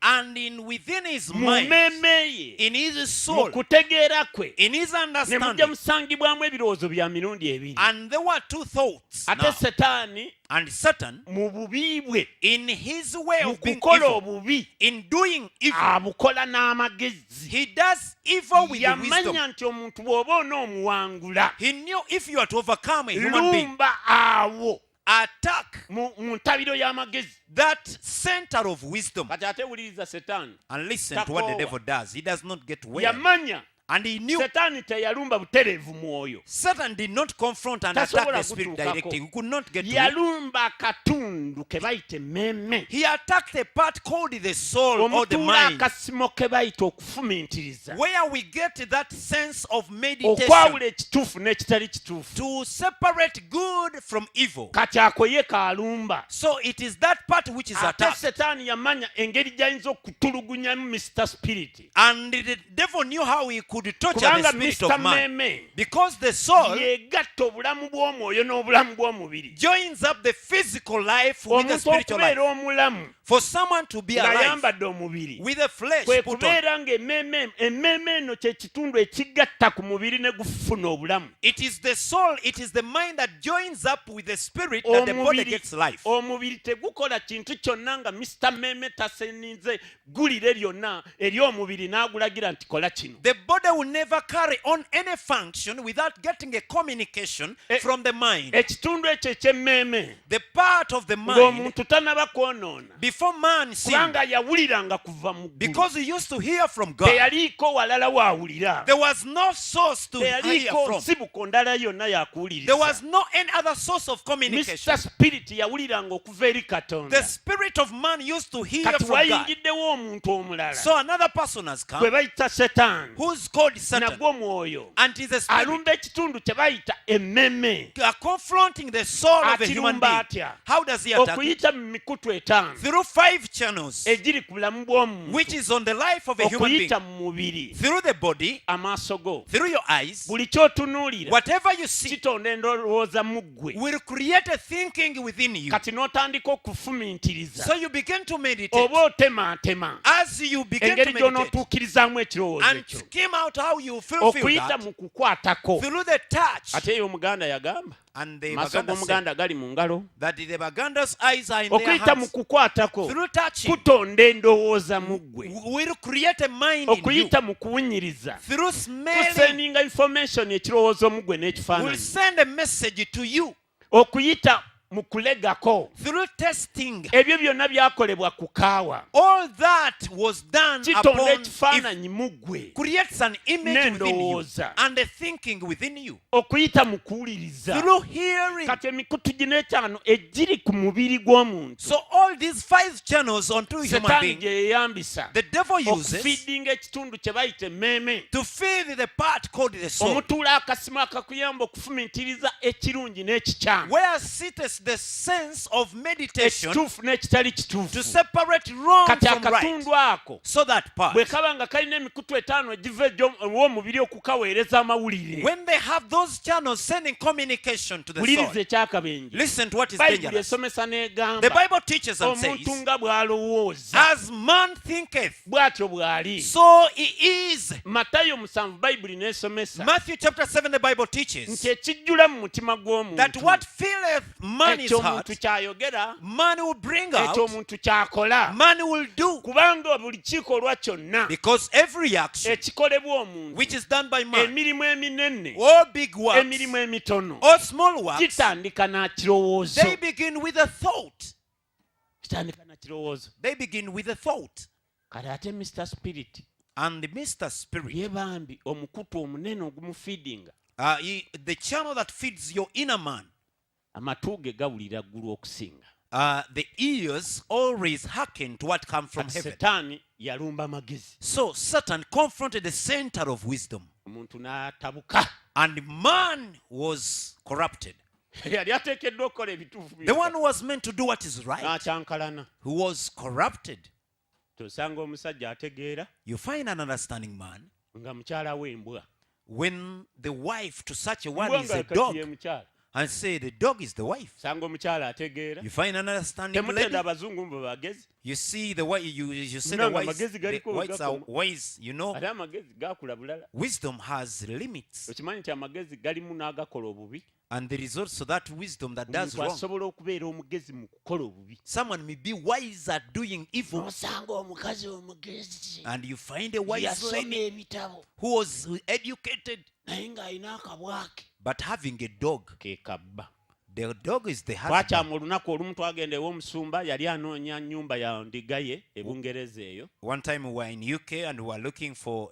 Within his mu mind, mmeeme ye in his mu soul, kutegeera kwe in his ne mujja understanding. musangibwamu ebirowoozo bya mirundi ebiri And there were two thoughts. ate Now. setaani And Satan, mu bubi bwe in his way mu of being kukola evil, obubi in doing evil, abukola n'amagezi he does evil with the wisdom. yamanya nti omuntu bw'oba onoomuwangula He knew if you are to overcome a human being, lumba awo attack mu ntabiro y'amagezi that center of wisdom. kati ate wuliriza setaani And listen to what the Takoowa. devil does. He does not get well. yamanya And he knew setaani teyalumba butereevu mwoyo Satan did not confront and attack Tasobola the spirit kutuukako. directly. He could not get to it. yalumba akatundu ke bayita emmemme He attacked the part called the soul or the omutuula mind, akasimo ke bayita okufumiintiriza where we get that sense of meditation okwawula ekituufu n'ekitali kituufu to separate good from evil. kati ako ye kaalumba So it is that part which is ate attacked. setaani yamanya engeri gy'ayinza okutulugunyamu mr spirit And the devil knew how he could torture the kubanga spirit mr of man. meme Because the soul yegatta obulamu bw'omwoyo n'obulamu bw'omubiri joins up the physical life with the omuntu spiritual life. okubeera omulamu For someone to be alive ng'ayambadde omubiri with the flesh kwe put on. kubeera ng'emmeeme eno kye kitundu ekigatta ku mubiri ne gufuna obulamu It is the soul, it is the mind that joins up with the spirit that the body gets life. omubiri tegukola kintu kyonna nga mr meme taseninze gulire lyonna eri omubiri n'agulagira nti kola kino The body will never carry on any function without getting a communication from the mind. ekitundu ekyo eky'emmeeme The part of the mind, ng'omuntu tanaba kwonoona before man sinned, kubanga yawuliranga kuva mu ggulu because he used to hear from God, teyaliiko walala waawulira there was no source to hear teyaliiko from. nsibuko ndala yonna There yakuwuliriza was no any other source of communication. mr spirit yawuliranga okuva eri The katonda spirit of man used to hear kati from God. wayingiddewo omuntu omulala So another person has gwe come bayita setaani who's called Satan, nagwo mwoyo and is a spirit alumba ekitundu kye bayita emmeme confronting the soul of a human Atirumba being. atya? How does he attack it? okuyita mu mikutu etaano Through 5 channels, egiri ku bulamu bw'omuntu which is on the life of a human being. okuyita mu mubiri Through the body, amaaso go through your eyes, buli kyotunuulira whatever you see kitonda endowooza mu ggwe will create a thinking within you. kati n'otandika okufumiintiriza So you begin to meditate. oba otemaatema As you begin to engeri meditate gy'onootuukirizaamu ekirowoozo and ekyo scheme out how you fulfill okuyita that mu kukwatako through the touch. ate eyo omuganda yagamba And the maaso Baganda said g'omuganda gali mu ngalo that the Baganda's eyes are in their okuyita mu hands. kukwatako Through touching kutonda endowooza mu ggwe will create a mind in you. okuyita mu kuwunyiriza Through smelling kusendinga information ekirowoozo mu ggwe will n'ekifaananyi send a message to you. okuyita mu kulegako Through testing, ebyo byonna byakolebwa ku kaawa all that was done kitonda upon it ekifaananyi mu ggwe creates an image within you n'endowooza and a thinking within you. okuyita mu kuwuliriza Through hearing. kati emikutu gino etaano egiri ku mubiri gw'omuntu So all these 5 channels onto human setaani being, gye yeeyambisa the devil uses okufiidinga ekitundu kye bayita emmeeme to feed the part called the soul, omutuula akasimu akakuyamba okufumiitiriza ekirungi n'ekikyamu where sits the sense of meditation ekituufu n'ekitali to kituufu separate wrong kati from right. akatundu ako So that part, bwe kaba nga kalina emikutu etaano egiva ew'omubiri okukaweereza amawulire when they have those channels sending communication to the wuliriza soul, ekyakabenje listen to what is bayibuli dangerous. esomesa The n'egamba Bible teaches and omuntu says, nga bw'alowooza as man thinketh, bw'atyo bw'ali so he is. matayo 7 bayibuli n'esomesa Matthew chapter 7, the Bible teaches nti ekijjula mu mutima that gw'omuntu what filleth man his ekyo heart, omuntu kyayogera man will bring ekyo out, omuntu kyakola man will do. kubanga buli kikolwa kyonna Because every action ekikolebwa omuntu which is done by man, emirimu eminene all big works, emirimu emitono all small works, kitandika na kirowoozo they begin with a thought. kitandika na kirowoozo They begin with a thought. kale ate mr spirit And Mr. Spirit, ye bambi omukutu omunene ogumufiidinga the channel that feeds your inner man, amatu ge gawulira ggulu okusinga the ears always hearken to what comes from kati heaven. setaani yalumba magezi So Satan confronted the center of wisdom, omuntu n'atabuka and man was corrupted. yali ateekeddwa okukola ebituufu The one who was meant to do what is right, n'akyankalana who was corrupted. tosanga omusajja ategeera You find an understanding man nga mukyala w'embwa when the wife to such a one mbwa is nga a kati dog ye mukyala and say the dog is the wife. sanga omukyala ategeera You find an understanding lady. temutenda abazungu mbe bagezi You see the white. You say No, the no, wise. magezi The galiko whites are gakoma. wise. You know, ate amagezi gakula bulala wisdom has limits, okimanyi nti amagezi galimu n'agakola obubi and there is also that wisdom that does omuntu wrong. asobola okubeera omugezi mu kukola obubi Someone may be wise at doing evil, osanga omukazi omugezi and you find a wise yasoma lady ebitabo who was educated naye ng'alina akabwake but having a dog. ke kabba The dog is the husband. twakyama olunaku olumu twagenda ew'omusumba yali anoonya nnyumba ya ndiga ye ebungereza eyo One time we were in UK and we were looking for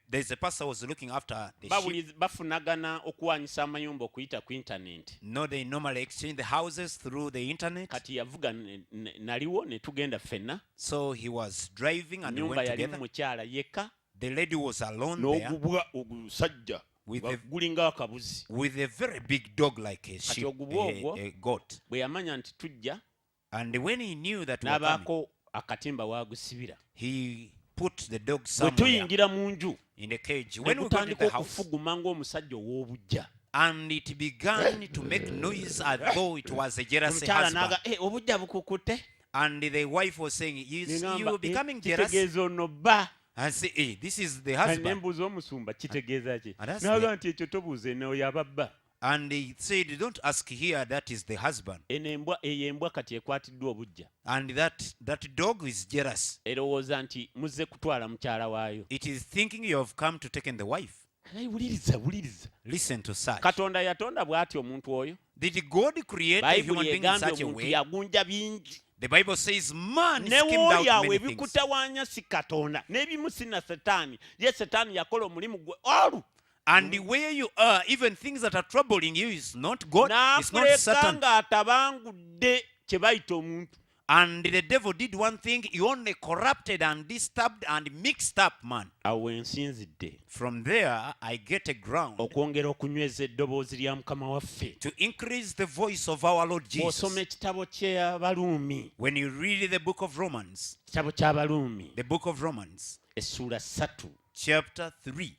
there's a pastor who was looking after the sheep. bafunagana okuwanyisa amayumba okuyita ku intaneti No, they normally exchange the houses through the internet. kati yavuga naliwo ne tugenda ffenna So he was driving and we nyumba went yali together. mukyala yekka The lady was alone there n'ogubwa ogusajja With nga a- gulinga akabuzi with a very big dog like a sheep, ogubwa ogwo- a goat. bwe yamanya nti tujja And when he knew that we were coming, n'abaako akatimba waagusibira he put the dog bwe somewhere tuyingira mu nju in the cage. ne When we got to gutandika the house, okufuguma ng'omusajja ow'obujja and it began to make noise as though it was a jealous omukyala husband. n'aga obujja bukukute And the wife was saying, you Nengamba, are becoming jealous. kitegeeza ono bba And say, hey, this is the ne husband. mbuuza omusumba kitegeeza ki And that's naga nti ekyo tobuuze neoyo ababba And he said, don't ask here, that is the husband. eno embwa eyo embwa kati ekwatiddwa obujja And that dog is jealous. erowooza nti muzze kutwala mukyala waayo It is thinking you have come to take the wife. naye wuliriza Listen to such. katonda yatonda bw'ati omuntu oyo Did God create a human bayibuli being in egambye such a omuntu way? yagunja bingi The Bible says man ne schemed out wooyo awo many things. ebikutawaanya si katonda n'ebimu si na setaani ye setaani yakola omulimu gwe olu And where you are, even things that are troubling you is not God, it's not n'akuleka Satan. ng'atabangudde kye bayita omuntu And the devil did one thing, he only corrupted and disturbed and mixed up man. awo ensinzidde From there, I get a ground okwongera okunyweza eddoboozi lya mukama waffe to increase the voice of our Lord bw'osoma Jesus. ekitabo ky'abaluumi When you read the book of Romans, ekitabo ky'abaluumi the book of Romans, essuula 3 chapter 3,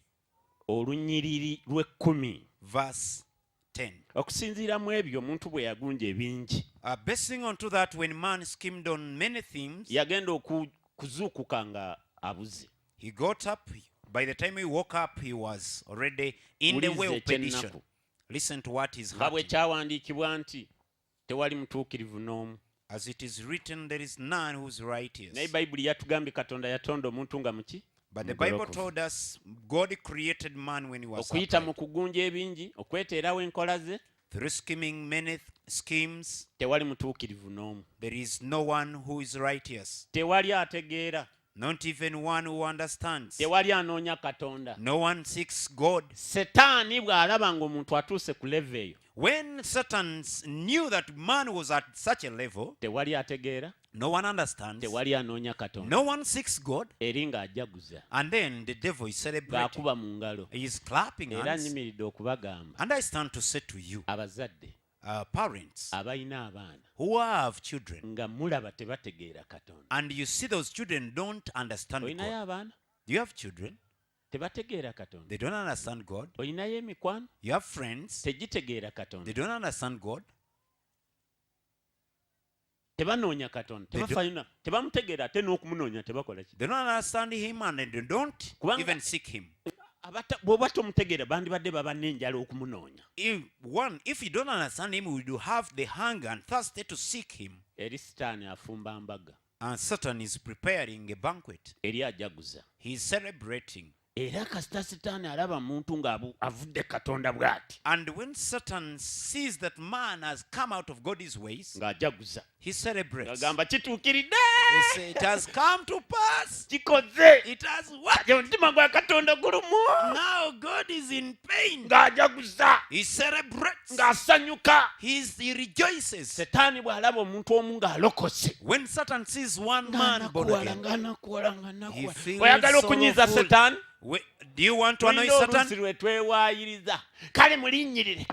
olunyiriri lw'10 verse 10. okusinziira mu ebyo omuntu bwe yagunja ebingi Basing onto that, when man schemed on many things, yagenda okuzuukuka nga abuze he got up. By the time he woke up, he was already in the way of perdition. Listen to what is nga bwe happening. kyawandiikibwa nti tewali mutuukirivu n'omu As it is written, there is none who is righteous. naye bayibuli yatugambye katonda yatonda omuntu nga muki But the Bible mugolokofu. told us God created man when he was okuyita mu upright. kugunja ebingi okweteerawo enkola ze Through scheming many schemes, tewali mutuukirivu n'omu there is no one who is righteous. tewali ategeera Not even one who understands. tewali anoonya katonda No one seeks God. setaani bw'alaba ng'omuntu atuuse ku leve eyo When Satan knew that man was at such a level, tewali ategeera no one understands. tewali anoonya katonda No one seeks God. eri ng'ajaguza And then the devil is celebrating. ng'akuba mu ngalo He is clapping era hands. nyimiridde okubagamba And I stand to say to you, abazadde parents abalina abaana who have children, nga mulaba tebategeera katonda and you see those children don't understand olinayo God. abaana Do you have children? tebategeera katonda They don't understand God. olinayo emikwano You have friends. tegitegeera They katonda don't understand God. tebanoonya katonda They don't- tebafayina tebamutegeera ate n'okumunoonya tebakola ki They don't understand Him and they don't Kubanga- even seek Him. bw'oba tomutegeera bandibadde baba n'enjala okumunoonya If you don't understand Him, we do have the hunger and thirst to seek Him. eri sitaani afumba mbaga And Satan is preparing a banquet. eri ajaguza He is celebrating. era kasita sitaani alaba muntu ng'avudde katonda bw'ati And when Satan sees that man has come out of God's ways, ng'ajaguza he celebrates. ng'agamba kituukiridde He says, it has come to pass. kikoze It has worked. omutima gwa katonda gulumu Now God is in pain. ng'ajaguza He celebrates. ng'asanyuka He rejoices. setaani bw'alaba omuntu omu ng'alokose When Satan sees one man born ng'anakuwala again, ng'anakuwala he ng'anakuwala feels oyagala okunyiiza sorrowful. setaani Do you want to annoy tulina Satan? oluusi lwe twewaayiriza kale mulinnyirire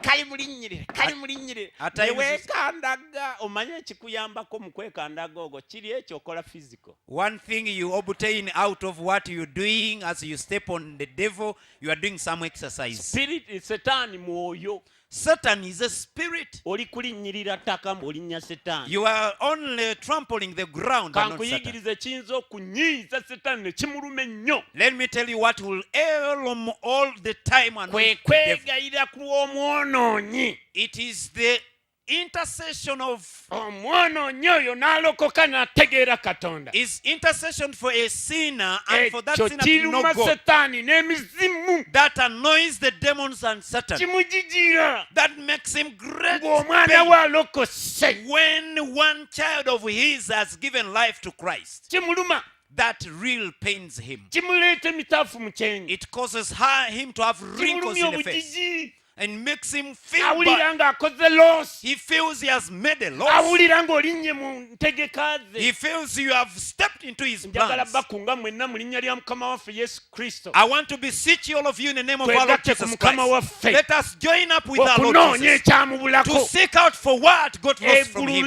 At times- neweekandaga omanye ekikuyambako mu kwekandaga ogwo kiri ekyo okola physical. One thing you obtain out of what you're doing as you step on the devil, you are doing some exercise. Spirit setaani mwoyo. Satan is a spirit. Oli kulinnyirira ttaka mbw'olinnya setaani. You are only trampling the ground and not Satan. kankuyigiriza kiyinza okunyiiza setaani ne kimuluma ennyo. Let me tell you what will ail him all the time and kwe kwegayira ku omwonoonyi. it is the intercession of omwonoonyi oyo n'alokoka n'ategeera katonda. is intercession for a sinner and for that ekyo sinner to know kiruma God. setaani n'emizimu. That annoys the demons and Satan. kimujijira That makes him great ng'omwana pain. we alokose. When one child of his has given life to Christ, kimuluma. that real pains him. kimuleeta emitaafu mu kyenyi. It causes him to have wrinkles kimulumya in the face obujiji. and makes him feel awulira bad. ng'akoze loss. He feels he has made a loss. awulira ng'olinnye mu ntegeka ze. He feels you have stepped into his njagala plans. bakunga mwenna mu linnya lya mukama waffe yesu kristo. I want to beseech all of you in the name of our Lord twegatte ku Jesus mukama Christ. waffe. Let us join up with our Lord okunoonya Jesus ekyamubulako. to seek out for what got lost from eggulu him.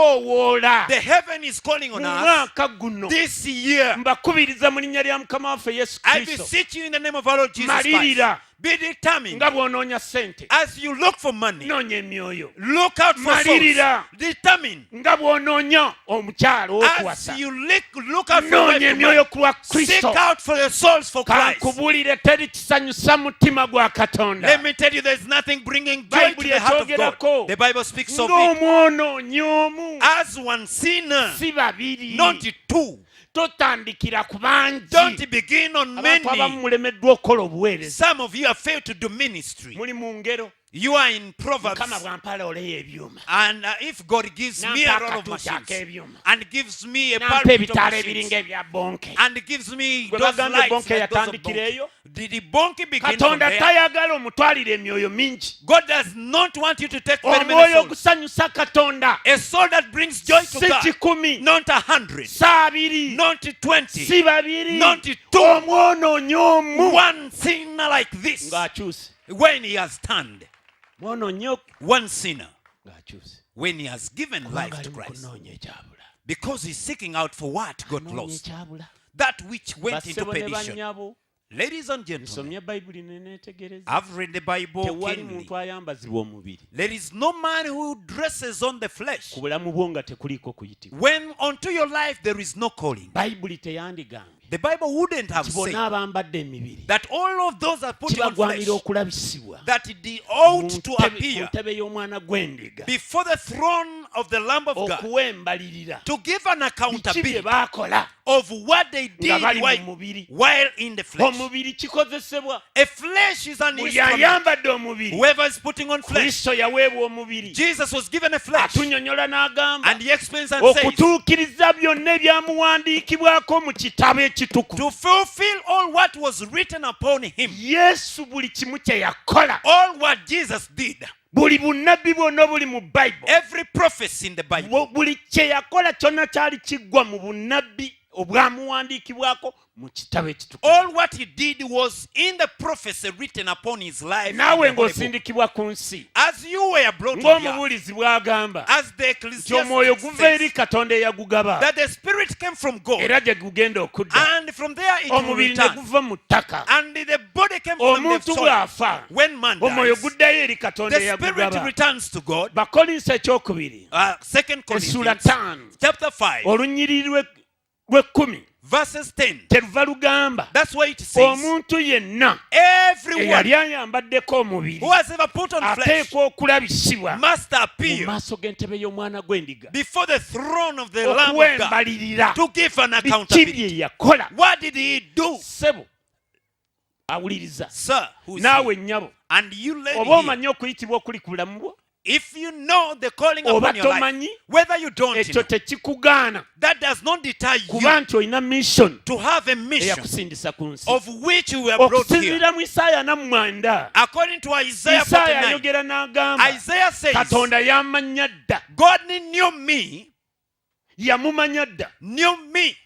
litukoowoola. The heaven is calling mu on us mwaka guno. this year. mbakubiriza mu linnya lya mukama waffe yesu I kristo. beseech you in the name of our Lord Jesus Christ. malirira Be determined nga bw'onoonya ssente. as you look for money. noonya emyoyo. Look out for souls. malirira Determined nga bw'onoonya omukyalo as okuwasa. you look out for wife noonya to emyoyo marry. ku lwa Seek kristo. out for the souls for Christ. kankubuulire teri kisanyusa mutima gwa katonda. Let me tell you, there's nothing bringing joy to Bible the heart of ekyogerako. God. The Bible speaks of it ng'omwonoonyi omu. as one sinner, si babiri. not two. totandikira ku bangi. Don't begin on abantu abamu many. mulemeddwa okukola obuweereza. Some of you have failed to do ministry. muli mu ngero. You are in Proverbs. mukama bw'ampala oleyo ebyuma. And if God gives me a Nampa roll of akatuuti machines ak'ebyuma. and gives me a nampa pulpit of ebitaala machines ebiringa ebya bonke. and gives me Gwe those bagamba lights ebonke like those of yatandikira Bonke. eyo. Did the Bonke begin from katonda there? tayagala omutwalira emyoyo mingi. God does not want you to take very many omwoyo souls. ogusanyusa katonda. A soul that brings joy to si God, 10, not 100, si 20, not 20, si 2, not 2. omwonoonyi omu. One sinner like this, ng'akyuse. when he has turned, mwonoonyi one sinner, ng'akyuse. when he has given life kubanga to ali mu Christ, kunoonya ekyabula. because he's seeking out for what got Anoonya lost, ekyabula. that which went into bassebo ne perdition. bannyabo. Ladies and gentlemen, nsomye bayibuli ne neetegereza. I've read the Bible tewali keenly. muntu ayambazibwa omubiri. There is no man who dresses on the flesh ku bulamu bwo nga tekuliiko kuyitibwa. when unto your life there is no calling. bayibuli teyandigambye. The Bible wouldn't have nti said bonna abambadde emibiri. that all of those are put on flesh, kibagwanira okulabisibwa. that they ought mu to ntebe- appear ku ntebe y'omwana gw'endiga. before the throne of the Lamb of God okuwa embalirira. to give an biki bye accountability baakola. of what they nga did bali while, mu mubiri. while in the flesh. omubiri kikozesebwa. A flesh is an buli instrument. ayambadde omubiri. Whoever is putting on flesh, kristo yaweebwa omubiri. Jesus was given a flesh, atunyonnyola n'agamba. and he explains and says, okutuukiriza byonna ebyamuwandiikibwako mu kitabo ekitukuvu. to fulfill all what was written upon him, yesu buli kimu kye yakola. all what Jesus did, buli bunnabbi bwonna buli mu bayibuli. every prophecy in the Bible, buli kye yakola kyonna kyali kiggwa mu bunnabbi obwamuwandiikibwako mu kitabo ekitukuvu. all what he did was in the prophecy written upon his life. in the naawe Holy Book. ng'osindikibwa ku nsi. As you were brought to the earth, ng'omubuulizi bw'agamba as the nti omwoyo Ecclesiastes guva eri says, katonda eyagugaba that the spirit came from God, era gye gugenda okudda. and from there it will omubiri ne return, guva mu ttaka. and the body came from the omuntu soul. bw'afa When man omwoyo dies, guddayo eri katonda the spirit eyagugaba. returns to God. bakolinso ekyokubiri 2 essula Corinthians 5 chapter 5 olunyiriri lw'ekkumi verses 10. teruva lugamba That's why it says, omuntu yenna everyone eyali ayambaddeko omubiri who has ever put on flesh ateekwa okulabisibwa must mu appear maaso g'entebe y'omwana gw'endiga before the throne of the Lamb okuwa of God embalirira to give an biki accountability. bye yakola. What did he do? ssebo awuliriza Sir, who is naawe he? nnyabo And you lady oba here, omanyi okuyitibwa okuli ku bulamu bwo if you know the calling oba upon your life, tomanyi whether you don't ekyo know, tekikugaana that does not deter kuba you nti olina mission to have a mission eyakusindisa ku nsi. of which you were brought here. okusinziira mu isaaya nammwanda According to Isaiah isaaya 49, ayogera n'agamba Isaiah says, katonda yamanya dda God knew me, yamumanya dda knew me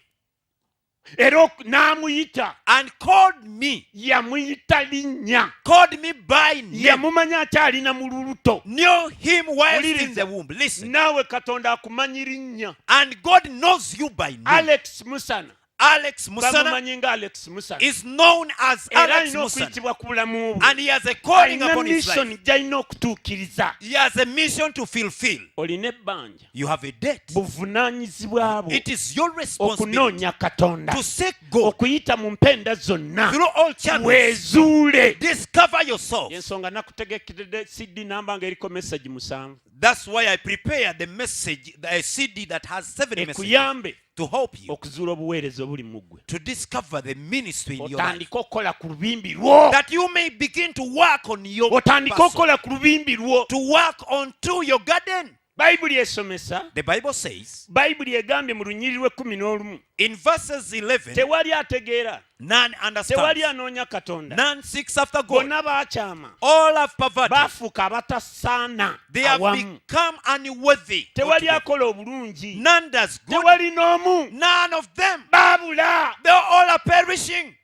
era n'amuyita and called me, yamuyita linnya called me by name, yamumanya akyalina mu luluto knew him whilst in Uliriza. the womb. Listen. naawe katonda akumanyi linnya And God knows you by name. alex musana Alex Musana bamumanyi nga alex musana is known as era Alex alina Musana. okuyitibwa ku bulamu bwe And he has a calling alina upon his life. mission gy'alina okutuukiriza He has a mission to fulfill. olina ebbanja You have a debt. buvunaanyizibwa bwo It is your responsibility okunoonya katonda to seek God okuyita mu mpenda zonna through all channels. weezuule Discover yourself. yensonga nakutegekedde cd namba nga eriko message 7 That's why I prepared the message, a CD that has 7 messages ekuyambe to help you okuzuula obuweereza obuli mu ggwe to discover the ministry in your life. otandike okukola ku lubimbi lwo That you may begin to work on your otandike person, okukola ku lubimbi lwo to work onto your garden. bayibuli esomesa The Bible says bayibuli egambye mu lunyiri lwe 11 in verses 11, tewali ategeera none understands, tewali anoonya katonda none seeks after God. bonna baakyama All have perverted. baafuuka abatasaana They have awamu become unworthy. tewali altogether. akola obulungi None does good. tewali n'omu None of them. baabula They all are perishing.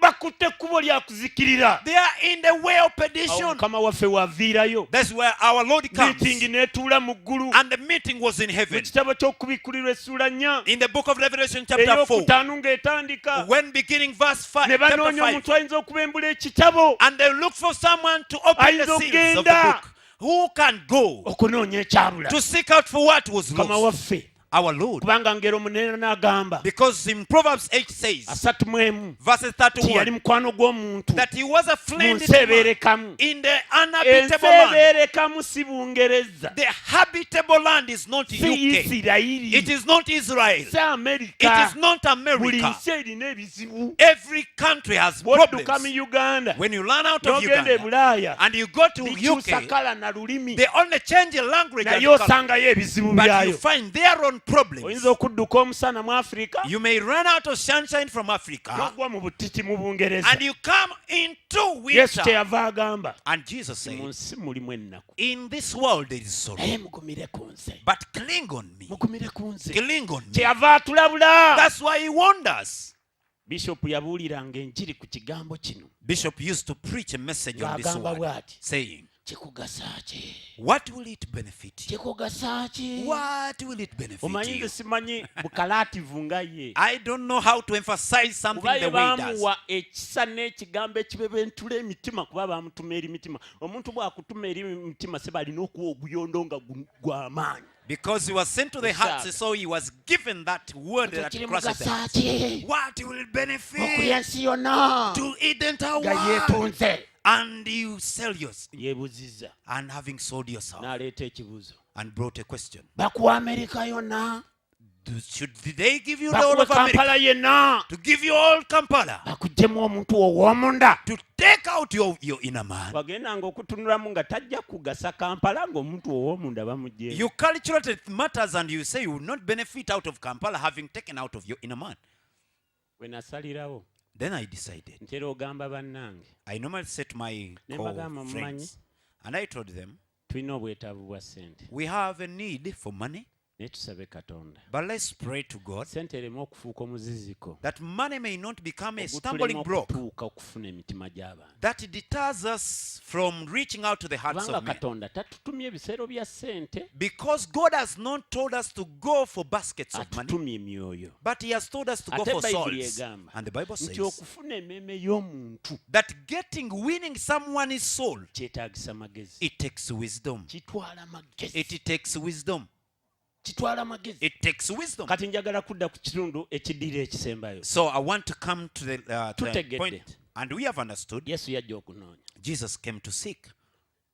bakutte ekkubo lya kuzikirira They are in the way of awo perdition. mukama waffe waaviirayo That's where our Lord comes. miitingi n'etuula mu ggulu And the meeting was in mu heaven. kitabo ky'okubikkulirwa essula 4 In the book of Revelation chapter 4. ey'okutaano ng'etandika When beginning verse 5, ne chapter banoonya 5. omuntu ayinza okubembula ekitabo And they look for someone to open the Ayinza seals of the okugenda. book. Who can go okunoonya ekyabula to seek out for what was mukama lost? waffe Our Lord. kubanga ngero munene n'agamba Because in Proverbs 8 says, 31 verses ti yali 31, mukwano gw'omuntu that he was a mu friend nsi ebeerekamu in the ensi unhabitable land. ebeerekamu si bungereza The habitable land is not si UK. isirayiri It is not Israel. si amerika It is not buli America. nsi erina ebizibu Every country has bw'odduka problems. mu uganda When you learn out of n'ogenda e Uganda bulaaya and you go to bikyusa UK, kala na lulimi they only change the language and naye color. osangayo ebizibu But you byayo find their own problems. oyinza okudduka omusana mu afirika You may run out of sunshine from Africa n'ogwa mu butiti mu bungereza and you come into yesu winter. kyeyava agamba And Jesus mu said, nsi mulimu ennaku in this world there is sorrow, naye mugumire ku nze but cling on me. mugumire ku nze Cling on me. kyeyava atulabula That's why he warned us. bishopu yabuuliranga enjiri ku kigambo kino Bishop used to preach a message on this ng'agamba word, bw'ati saying, kikugasa ki what will it benefit you? kikugasa ki What will it benefit omanyi you? nze simanyi bukalaativu nga ye I don't know how to emphasize something kuba the ye way he does. baamuwa ekisa n'ekigambo ekibebentula emitima kuba baamutuma eri mitima omuntu bw'akutuma eri mitima se balina okuwa oguyondo nga gw'amaanyi Because he was sent to the hearts, so he was given that word that kiri crosses the mugasa heart. ki What will it benefit okulya ensi yonna to eat the entire nga world yeetunze and you sell yours yeebuzizza and having sold yourself n'aleeta ekibuuzo and brought a question? bakuwa amerika yonna Did they give you the whole bakuwe of America? kampala yenna To give you all Kampala? bakugjemu omuntu ow'omunda To take out your inner man? wagendanga okutunulamu nga tajja kugasa kampala ng'omuntu ow'omunda bamugjeemu You calculated matters and you say you will not benefit out of Kampala having taken out of your inner man. bwe nasalirawo Then I decided. ntera ogamba bannange I normally say to my Ne mbagamba mumanyi. friends, and I told them, tulina obwetaavu bwa ssente we have a need for money, naye tusabe katonda but let's pray to God ssente ereme okufuuka omuziziko that money may not become a ogutulema stumbling block okutuuka okufuna emitima gy'abantu that deters us from reaching out to the hearts kubanga of men. katonda tatutumye ebiseero bya ssente Because God has not told us to go for baskets of money, atutumye emyoyo but He has told us to go ate for bayibuli souls. egamba And the Bible nti says okufuna emmeeme y'omuntu that winning someone's soul, kyetaagisa magezi it takes wisdom. kitwala magezi It takes wisdom. kitwala magezi It takes wisdom. kati njagala kudda ku kitundu ekiddira ekisembayo So I want to come to the Tutegedde. point, and we have understood. yesu yajja okunoonya Jesus came to seek.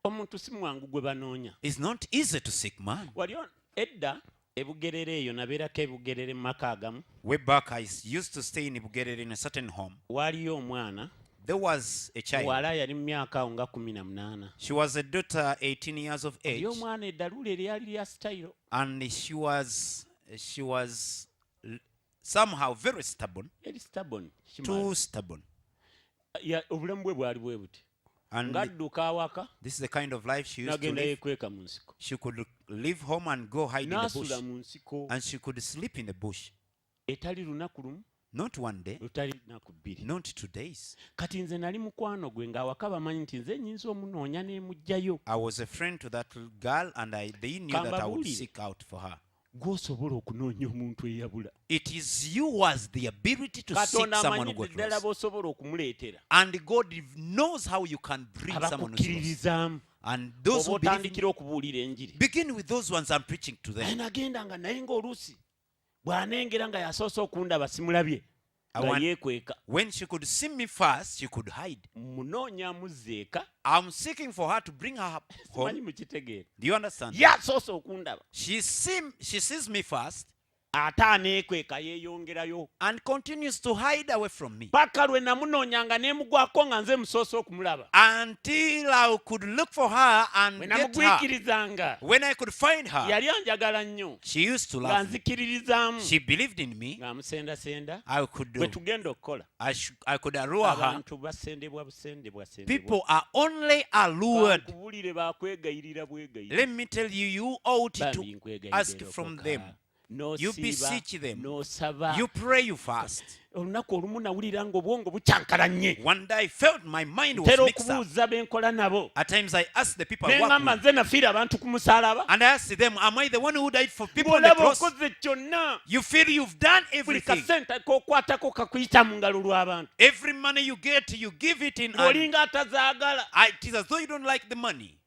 omuntu si mwangu gwe banoonya It's not easy to seek man. wali edda ebugerere eyo nabeerako ebugerere mu maka agamu Way back, I used to stay in Bugerere in a certain home. waaliyo omwana There was a child. wala yali mu myaka awo nga 18 She was a daughter, 18 years of age, eri omwana eddaluula eryali lya sitayiro and she was somehow very stubborn, yali stabon too stubborn. obulamu bwe bwali bwe buti And ng'adduka awaka this is the kind of life she used to n'agenda live. yeekweka mu nsiko She could leave home and go hide in the bush, n'asula mu nsiko and she could sleep in the bush. etali lunaku lumu not one day, lutali lunaku bbiri. not 2 days. Kati nze nali mukwano gwe ng'awaka bamanyi nti nze nnyinza omunoonya n'emugjayo. I was a friend to that little girl, and they knew that I would Kambabuulire. seek out for her. Gw'osobola okunoonya omuntu eyabula. It is you who has the ability to seek Katonda someone who amanyidde got ddala lost. b'osobola okumuleetera. And God knows how you can bring someone who's lost. abakukkiririzaamu And those oba who believe, otandikira okubuulira enjiri. begin with those ones I'm preaching to naye them. nagenda naye ng'oluusi bw'anengera nga yasoose okundaba simulabye I nga want- yeekweka. When she could see me first, she could hide. Munoonya muzzeeka. I'm seeking for her to bring her Simanyi home. mukitegeera. Do you understand? Yasoose okundaba. She sees me first ate aneekweka yeeyongerayo. and continues to hide away from me paka lwe namunoonyanga neemugwako nga nze musoose okumulaba. until I could look for her and bwe get her. namugwikirizanga When I could find her, yali anjagala nnyo she used to nga love me. nzikiririzaamu She believed in me. ng'amusendasenda. I could bwe do. tugenda okukola I could allure her. abantu basendebwa busendebwa People are only allured. bankubulire bakwegayirira bwegayirira. Let me tell you, you ought to Bambi nkwegayirira ask from erokoka. them. You N'osiiba, beseech them. n'osaba. You pray, you fast. olunaku olumu nawulira ng'obwongo bucyankalanye. One day I felt my mind was ntera mixed up. okubuuza benkola nabo. At times I asked the people I work neŋŋamba with, nze nafiira abantu ku musalaba. and I asked them, am I the one who died for people on the bw'olaba cross? okoze kyonna You feel you've done buli everything. kasente kokwatako kakuyita mu ngalo lw'abantu. Every money you get, you give it in. And ng'olinga atazaagala. it is as though you don't like the money.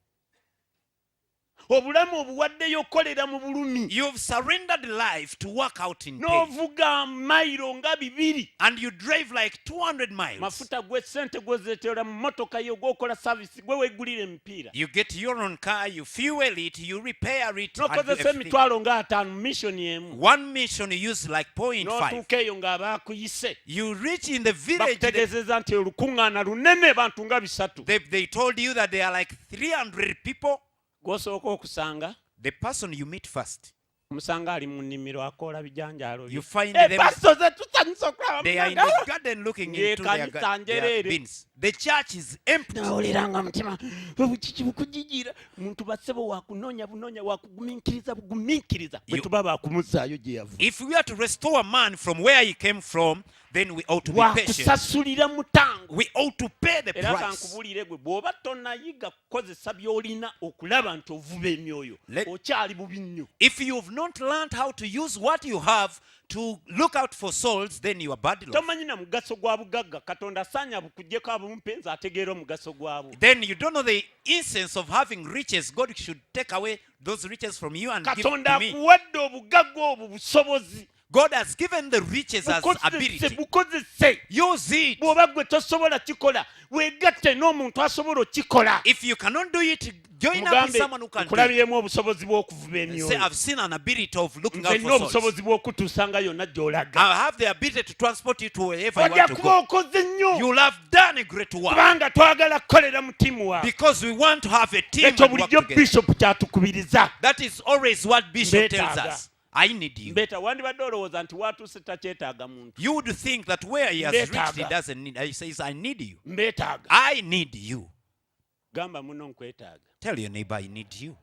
obulamu obuwaddeyo okukolera mu bulumi. You've surrendered life to work out in pain. n'ovuga mayiro nga 200. And you drive like 200 miles. mafuta gwe sente gwezeetera mu motoka yo gwokola savisi gwe weegulira emipiira. You get your own car, you fuel it, you repair it. and do n'okozesa everything. emitwalo nga 5 mishoni emu. One mission you use like 0.5. n'otuuka eyo ng'abaakuyise. You reach in the village. bakutegeezeza nti olukuŋŋaana lunene bantu nga 300. They told you that there are like 300 people. gw'osooka okusanga The person you meet first, omusanga ali mu nnimiro akoola bijanjaalo you find them. baso ze tusanyusa okulaba They are in the garden looking into their njereere. bins. The church is empty. nawuliranga mutima obukiki bukujijira muntu basebo wakunoonya bunoonya wakugumiikiriza bugumiikiriza bwe You- tuba bakumuzaayo gye yavu. If we are to restore a man from where he came from, then we ought to be patient. wakusasulira mutango. We ought to pay the era price. kankubuulire gwe bw'oba tonayiga kukozesa by'olina okulaba nti ovuba emyoyo Let- okyali bubi nnyo. If you've not learned how to use what you have to look out for souls, then you are badly off. tomanyi na mugaso gwa bugagga katonda asaanya bukugyeko abumpenzi ategeera omugaso gwabwo. Then you don't know the essence of having riches. God should take away those riches from you and give katonda to me. akuwadde obugagga obwo busobozi. God has given the riches as bukozese ability. bukozese. Use it. bw'oba gwe tosobola kikola weegatte n'omuntu asobola okikola. If you cannot do it, join up with mugambe someone who can do it. nkulabyemu obusobozi bw'okuvuba Say, emyoyo. I've seen an ability of looking out nze for nina souls. obusobozi bw'okutuusanga yonna gy'olaga. I have the ability to transport you to wherever you ojja want to kuba go. okoze nnyo. You'll have done a great work. kubanga twagala kukolera mu tiimu wa. Because we want to have a team ekyo and work bulijjo together. bishop kyatukubiriza. That is always what Bishop tells Mbetaaga. us. I need you. mbeeta wandibadde olowooza nti watuuse takyetaaga muntu. You would think that where he has reached, he Mbetaaga. doesn't need. He says, I need you. mbeetaaga. I need you. gamba muno nkwetaaga. Tell your neighbor, I need you.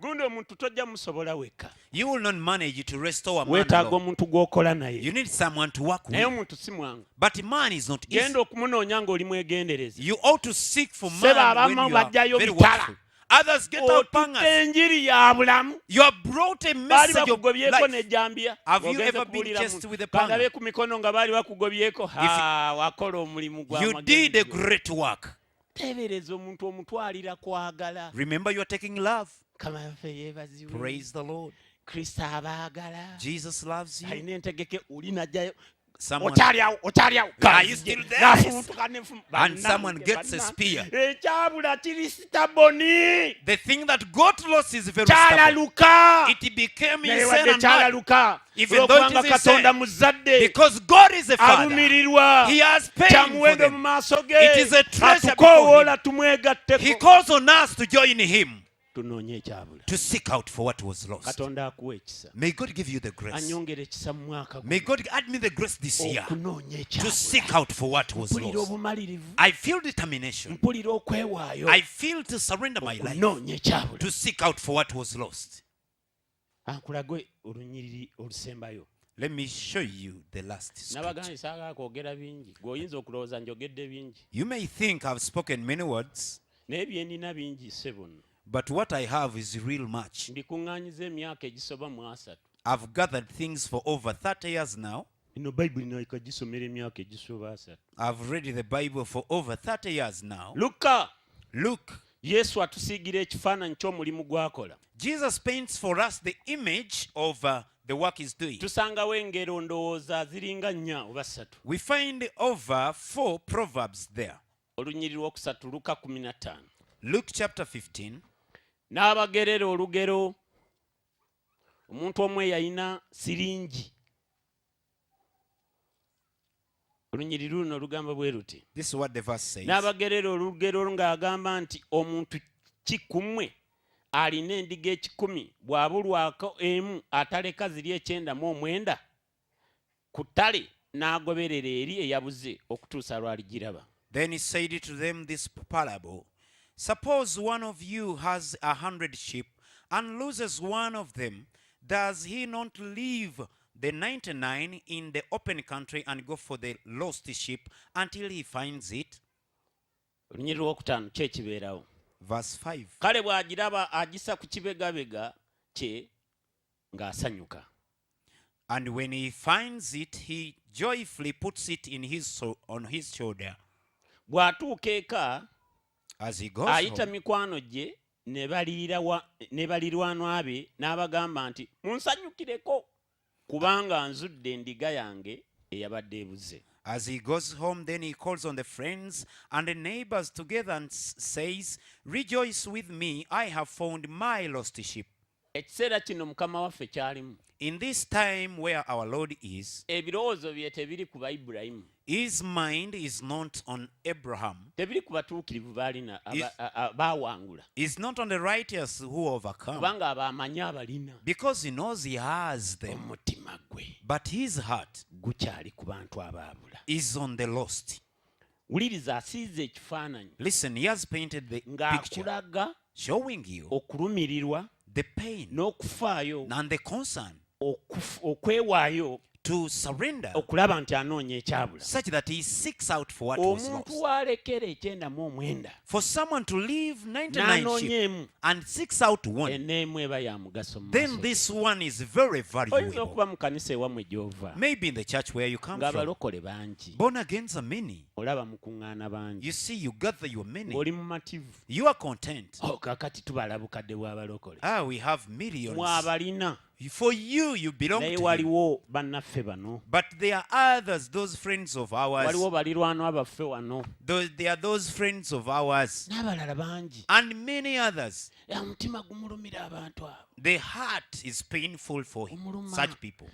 gundi omuntu tojja musobola wekka. You will not manage to restore a man weetaaga alone. omuntu gw'okola naye. You need someone to work naye with. omuntu si mwangu. But man is not easy. genda okumunoonya ng'oli mwegendereza. You ought to seek for Seba man when abamu you are bajjayo very bitala. watchful. Others get out otutte pangers. enjiri ya bulamu. You have brought a baali message of bakugobyeko life. nejjambya. Have you Ogenze ever been kubuulira chased muntu. with a panga? Kandabe ku mikono nga baali bakugobyeko. wakola omulimu gwa You did a great work. teebereza omuntu omutwalira kwagala. Remember, you are taking love. Kamafe yeebazibwe. Praise the Lord. Kristo abaagala. Jesus loves you. alina entegeke oli najjayo. Someone, okyaliawo. Are you still there? N'afubutuka n'enfumo. And someone Bannange, gets a bannange. spear. Ekyabula kirisita boni. The thing that got lost is very stubborn. kyalaluka. It became naye insane wadde and mad. kyalaluka. Even though it olwokubanga is katonda insane. muzadde. Because God is a father. alumirirwa. He has pain for kyamuwendo mu them. maaso ge. It is a treasure atukoowoola He tumwegatteko. calls on us to join him, tunoonye ekyabula. to seek out for what was lost. katonda akuwa ekisa. May God give you the grace. anyongere ekisa mu mwaka May God add me the grace this year okunoonya to ekyabula. seek out for what was mpulira lost. obumalirivu. I feel determination. mpulira okwewaayo. I feel to surrender my life okunoonya ekyabula. to seek out for what was lost. ankulagwe olunyiriri olusembayo. Let me show you the last scripture. nabagambye saagala kwogera bingi gweoyinza okulowooza njogedde bingi You may think I've spoken many words, naye byenina bingi ssebo nno but what I have is real much. mbikuŋŋaanyiza emyaka egisoba mu 3 I've gathered things for over 30 years now. eno bayibuli naika gisomera emyaka egisoba 3 I've read the Bible for over 30 years now. luka Look, yesu atusiigira ekifaananyi ky'omulimu gw'akola Jesus paints for us the image of the work he's doing. tusangawo engero ndowooza ziringa 4 oba 3 We find over 4 proverbs there. olunyiriri lwokusatu luka 15 Luke chapter 15. n'abagerera olugero omuntu omu eyalina siringi olunyiriri luno olugamba bwe luti This is what the verse says. n'abagerera olugero ng'agamba nti omuntu kikummwe alina endiga 10 bw'abulwako emu ataleka ziri 99 ku ttale n'agoberera eri eyabuze okutuusa lw'aligiraba. Then he said to them this parable. Suppose one of you has 100 sheep and loses one of them. Does he not leave the 99 in the open country and go for the lost sheep until he finds it? olunyiriri lwokutaano kyekibeerawo. Verse 5. kale bw'agiraba agisa ku kibegabega kye ng'asanyuka. And when he finds it, he joyfully puts it in on his shoulder. bw'atuuka eka As he goes ayita home, mikwano gye ne balirwanwa be n'abagamba nti munsanyukireko kubanga nzudde endiga yange eyabadde ebuze. As he goes home, then he calls on the friends and the neighbors together and says, "Rejoice with me, I have found my lost sheep." ekiseera kino mukama waffe kyalimu In this time where our Lord is, ebirowoozo bye tebiri ku Ibulayimu, his mind is not on Abraham, tebiri ku batuukirivu baalina Is- baawangula, is not on the righteous who overcome, kubanga abamanyi abalina because he knows he has them, omutima gwe but his heart gukyali ku bantu abaabula. is on the lost. wuliriza asiize ekifaananyi Listen, he has painted the picture ng'akulaga showing you okulumirirwa the pain n'okufaayo and the concern okwewaayo to surrender, okulaba nti anoonya ekyabula. such that he seeks out for what was omuntu lost. w'alekera 99 For someone to leave 99 n'anoonya sheep emu, and seeks out one, eneemu eba ya mugaso mu then maaso ge. this one is very oyinza valuable. okuba mu kanisa ewammwe gy'ova Maybe in the church where you come from, ng'abalokole bangi, born agains are many. olaba mukuŋŋaana bangi, You see, you gather your many. ng'oli mu mativu. You are content. kakati tubala bukadde bw'abalokole We have millions. mwabalina For you, you belong naye to him. waliwo bannaffe bano, But there are others, those friends of ours. waliwo balirwanwa baffe wano There are those friends of ours. n'abalala bangi. And many others. omutima gumulumira abantu abo. The heart is painful for him, Omuluma. such people.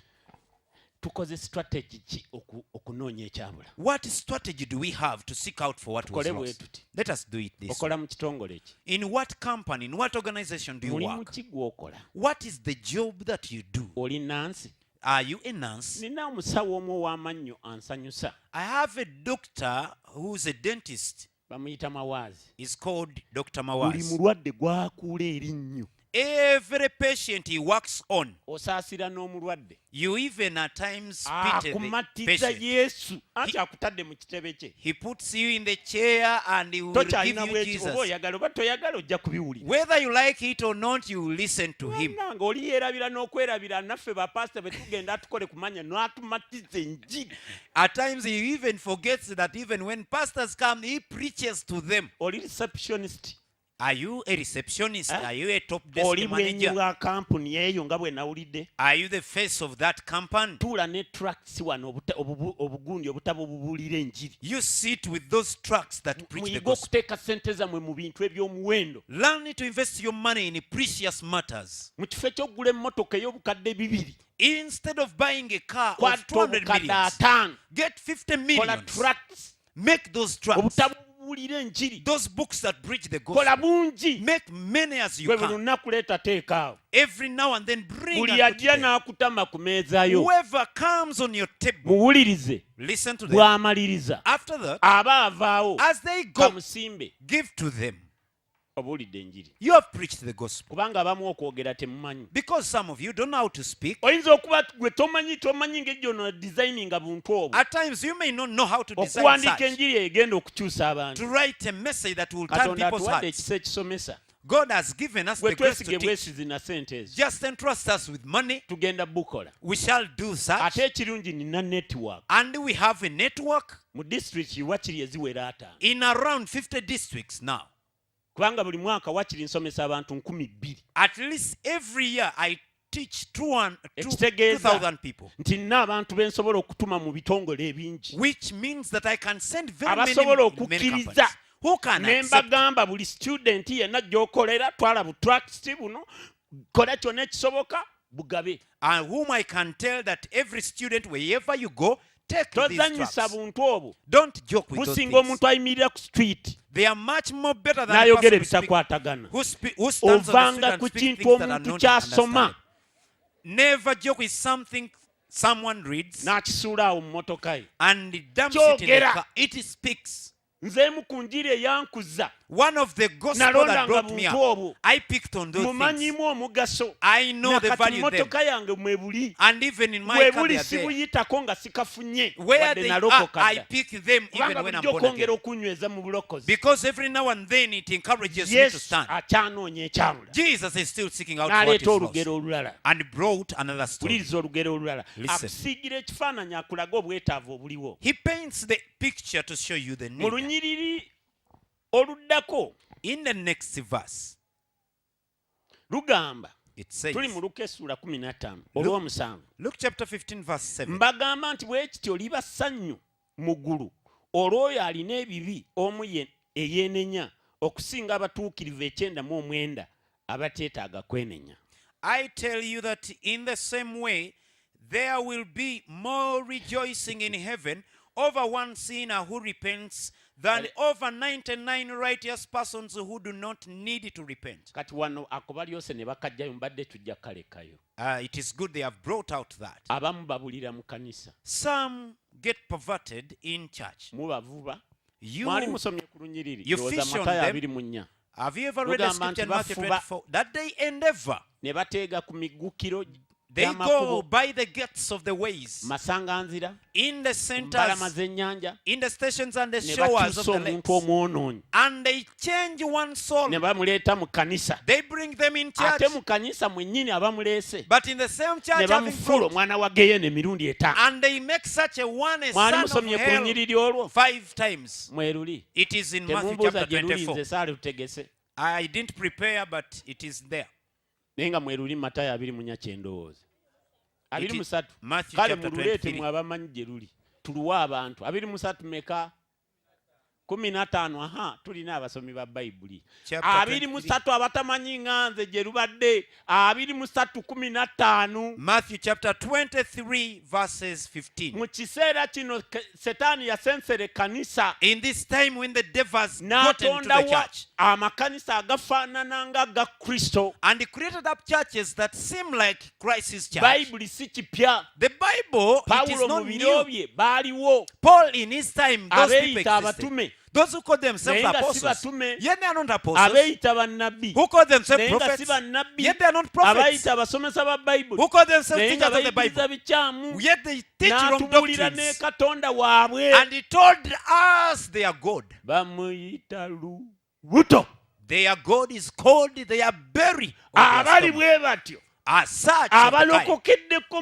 tukoze strategy ki okunoonya ekyabula? What strategy do we have to seek out for what was tukole bwe lost? tuti. Let us do it this way. okola mu kitongole ki? In what company, in what organization do you mulimu work? ki gw'okola? What is the job that you do? oli nansi? Are you a nurse? nina omusawo omu ow'amannyo ansanyusa, I have a doctor who's a dentist. bamuyita Mawaazi. He's called Dr. buli Mawaz. mulwadde gwakuula erinnyo, Every patient he works on, osaasira n'omulwadde, you even at times pity the akumattiza patient. Yesu anti akutadde mu kitebe kye. He puts you in the chair and he will give tokyalina you bweki, oba Jesus. oyagala oba toyagala ojja kubiwulira. Whether you like it or not, you will listen to him. Wonna ng'oli yeerabira n'okwerabira naffe bapasita be tugenda atukole kumanya n'atumattiza enjiri. At times he even forgets that even when pastors come, he preaches to them. oli receptionist, Are you a receptionist? Eh? Are you a top desk oli bwenyi manager? bwa kampuni eyo nga bwe nawulidde. Are you the face of that company? tuula ne tracts wano obugundi obutabo obubuulira enjiri. You sit with those trucks that preach the muyige gospel. okuteeka ssente zammwe mu bintu eby'omuwendo. Learn to invest your money in precious matters. mu kifo eky'okugula emmotoka ey'obukadde 2 Instead of buying a car of kwatta 200 obukadde millions, 5 get 50 kola millions. tracts, Make those tracts. obutabo obubuulira enjiri. Those books that preach the kola gospel. bungi, Make many as you gwe buli can. lunaku leeta teekaawo. Every now and then bring buli and put ajja it there. n'akutama ku meeza yo, Whoever comes on your table, muwulirize. listen to them. bw'amaliriza After that, aba avaawo as they go, kamusimbe. give to them. obuulidde enjiri You have preached the gospel. kubanga abamu okwogera temumanyi Because some of you don't know how to speak. oyinza okuba gwe tomanyi ng'ejjo no designinga buntu obwo At times you may not know how to design okuwandiika such. enjiri egenda okukyusa abantu To write a message that will turn katonda people's atuwadde hearts. ekisa ekisomesa God has given us gwe the grace to twesige teach. bwesizi na sente ezo Just entrust us with money. tugenda bukola We shall do such. ate ekirungi nina network And we have a network mu disitulikiti wakiri eziwera ataano in around 50 districts now. kubanga buli mwaka wakiri nsomesa abantu 2,000 At least every year I teach ekitegeeza 2,000 people. nti nina abantu be nsobola okutuma mu bitongole ebingi Which means that I can send very many, abasobola many companies okukkiriza who can ne accept. mbagamba buli student yenna gy'okolera twala butrust buno kola kyonna ekisoboka bugabe And whom I can tell that every student, wherever you go, take these tozanyisa tracts. buntu obwo Don't joke with those businga things. omuntu ayimirira ku street They are much more better than the n'ayogera person ebitakwatagana who stands on the street ovanga and ku speaks kintu things that are omuntu not kyasoma understood. Never joke with something someone reads n'akisuula awo mu motoka ye and dumps it in the Kyogera. car. It speaks. nzeemu ku njiri eyankuza One of the gospel nalonda that nga brought me buntu up, obwo I picked on those things. mumanyimu omugaso I know the nakati value mu of them. motoka yange mwebuli And even in my car, they bwebuli are there. sibuyitako nga sikafunye Where wadde they are, nalokoka I dda pick them even kubanga when I'm bulijjo born okwongera again. okunyweza mu bulokozi Because every now and then it encourages me to yesu stand. akyanoonya ekyamula Jesus is still seeking out what is n'aleeta olugero lost. olulala And brought another story. wuliriza olugero olulala Listen. akusiigira ekifaananyi akulaga obwetaavu obuliwo He paints the picture to show you the mu need. lunyiriri oluddako In the next verse, lugamba it says, tuli mu luka essula 15 olw'omusanvu Luke chapter 15, verse 7. mbagamba nti bwe kityo liba ssanyu mu ggulu olw'oyo alina ebibi omu eyeenenya okusinga abatuukirivu 99 abateetaaga kwenenya I tell you that in the same way, there will be more rejoicing in heaven over one sinner who repents than over 99 righteous persons who do not need to repent. kati wano akoba lyose ne bakajjayo mbadde tujja kalekayo It is good they have brought out that. abamu babulira mu kanisa Some get perverted in church. mubavuba You, mwali musomye ku lunyiriri you ndowooza fish on Matayo them. 24 have you ever read the Lugamba scripture in nti Matthew bafuba. 24? That they endeavor. ne bateega ku migukiro They go gy'amakubo by the gates of the ways, masanganzira in the mbalama centers, z'ennyanja in the stations and the ne shores of bakyusa the omuntu lakes. omwonoonyi And they change one soul. ne bamuleeta mu kanisa They bring them in church. ate mu kanisa mwennyini abamuleese But in the same ne church, having bamufuula fruit, omwana wa geyene emirundi 5 and they make such a one a mwali son of musomye ku hell lunyiriri olwo 5 times. mweruli It is in Matthew temumbuuza chapter gye luli 24. nze saali lutegese I didn't prepare, but it is there. naye nga mweruli Matayo 24 ndowooza 23 Matthew kale chapter mululeete 23. mwe abamanyi gye luli tuluwa abantu 23 meka 15 aha tulina abasomi ba bayibuli Chapter 23 abatamanyi nga nze gye lubadde 23:15 Matthew chapter 23, verses 15. mu kiseera kino setaani yasensera ekkanisa In this time when the devil has gotten into the n'atondawo church, amakanisa agafaanana nga ga kristo and he created up churches that seem like Christ's church. bayibuli si kipya The Bible, it is pawulo not mu biro new. bye baaliwo Paul in his time, those people abeeyita existed. abatume Those who call themselves naye nga si apostles, batume yet they are not apostles. abeeyita bannabbi Who call themselves naye nga si prophets, bannabbi yet they are not prophets. abayita abasomesa ba bayibuli Who call themselves naye nga teachers of the bayigiriza Bible, bikyamu yet they teach wrong n'atubuulira ne doctrines. katonda waabwe And he told us their God. bamuyita lubuto Their God is called their berry. of their abali stomach. bwe batyo As such, of the kind. abalokokeddeko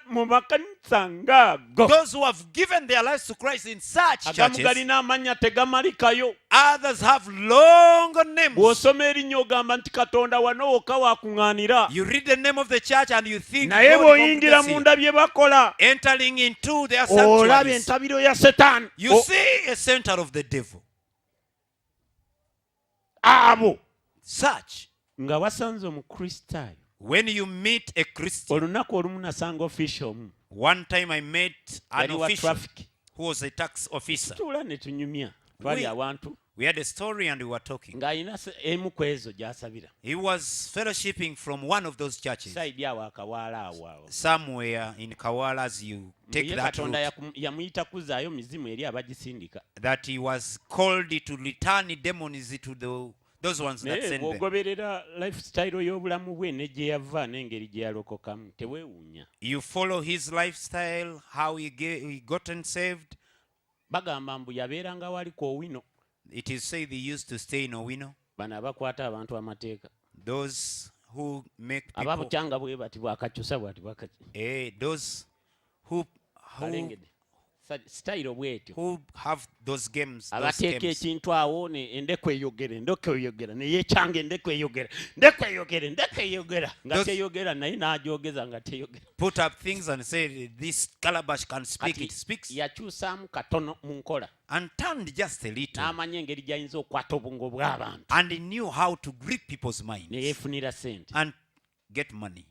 mu makanisa ng'ago Those who have given their lives to Christ in such agamu churches, galina amannya tegamalikayo others have long names. bw'osoma erinnya ogamba nti katonda wano wokka waakuŋŋaanira You read the name of the church and you think naye God bw'oyingira won't munda bye bakola entering into their olaba sanctuaries. entabiro ya setaani You see a center of the devil. abo Such. nga wasanze omukristaayo When you meet a Christian, olunaku olumu nasanga ofisha omu one time I met an yali wa official traffic who was a tax officer. tuula ne tunyumya twali We- awantu We had a story and we were talking. ng'alina emu ku ezo gy'asabira He was fellowshipping from one of those churches, saidi awo akawaala awo awo somewhere in Kawala, as you take Ye that katonda route, yamuyita kuzaayo mizimu eri abagisindika that he was called to return demons to Those ones that naye send them. bw'ogoberera lifestyle y'obulamu bwe ne gye yava n'engeri gye yalokokamu teweewuunya. You follow his lifestyle, how he gotten saved. Bagamba mbu yabeeranga wali ku Owino. It is said they used to stay in Owino. Bano abakwata abantu amateeka. Those who make people, Ababukyanga bwe bati bwakakyusa bwati those who style bwetyo. have those games, those Abateeka games. ekintu awo endeku eyogere ne yeekyange endeku eyogera nga teyogera naye n'agyogeza nga teyogera. Put up things and say this calabash can speak. Kati It speaks. yakyusaamu katono mu nkola And turned just a little. n'amanya engeri gy'ayinza okukwata obwongo bw'abantu And he knew how to grip people's ne minds yeefunira ssente. and get money.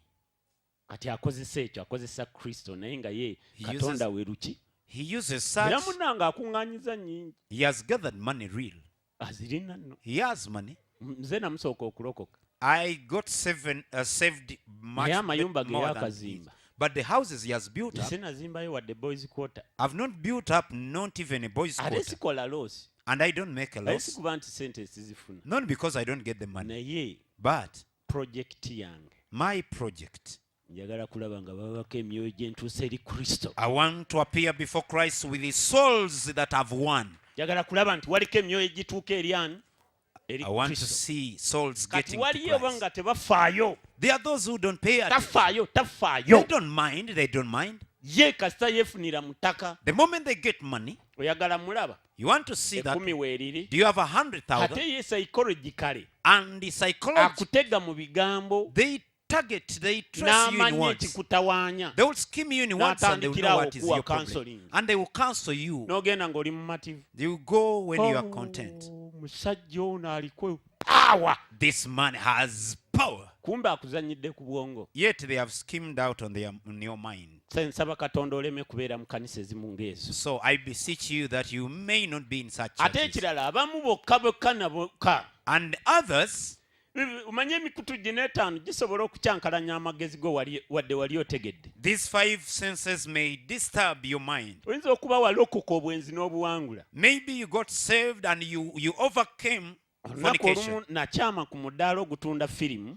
Kati akozesa ekyo, akozesa Kristo naye nga ye He Katonda uses- we luki. He uses Era such. munnange akuŋŋaanyiza nnyingi He has gathered money real. azirina nno. He has money. Nze namusooka okulokoka. I got saved much Naye amayumba ge more than yaakazimba. his. But the houses he has built up, Nze nazimbayo wadde boys quarter. I've not built up, not even a boys' Ate quarter. sikola loosi. And I don't make a Naye loss. sikuba nti ssente sizifuna. Not because I don't get the money, Naye but projekiti yange my project. njagala kulaba nga babako emyoyo gy'entuusa eri Kristo. I want to appear before Christ with the souls that have won. Njagala kulaba nti waliko emyoyo egituuka eri ani? Eri I want to Kristo. see souls Kati getting to waliyo Christ. nga tebafaayo. There are those who don't pay attention. Tafaayo, They tafaayo. don't mind. They don't mind. Ye kasita yeefunira mu ttaka. The moment they get money, Oyagala mulaba? you want to see that. Ekumi weeriri. Do you have Ate 100,000? ye psychologically And the psychology, akutega mu bigambo they target, they trace you in n'amanya words. ekikutawaanya. They will scheme you in words and they will know what is N'atandikira your problem. counseling. And they will counsel you. N'ogenda ng'oli mumativu. You go when you are content. Musajja ono aliko power. This man has power. Kumbe akuzanyidde ku bwongo. Yet they have schemed out on your mind. Se nsaba Katonda oleme kubeera mu kanisa ezimu ng'ezo. So I beseech you that you may not be in such Ate churches. ekirala abamu bokka na bokka. And others, Omanye emikutu gye n'etaano gisobola okukyankalanya amagezi go wadde wali otegedde. these 5 senses may disturb your mind. Oyinza okuba walokoka obwenzi n'obuwangula. Maybe you got saved and you overcame Olunaku fornication. olumu nakyama ku mudaala ogutunda firimu.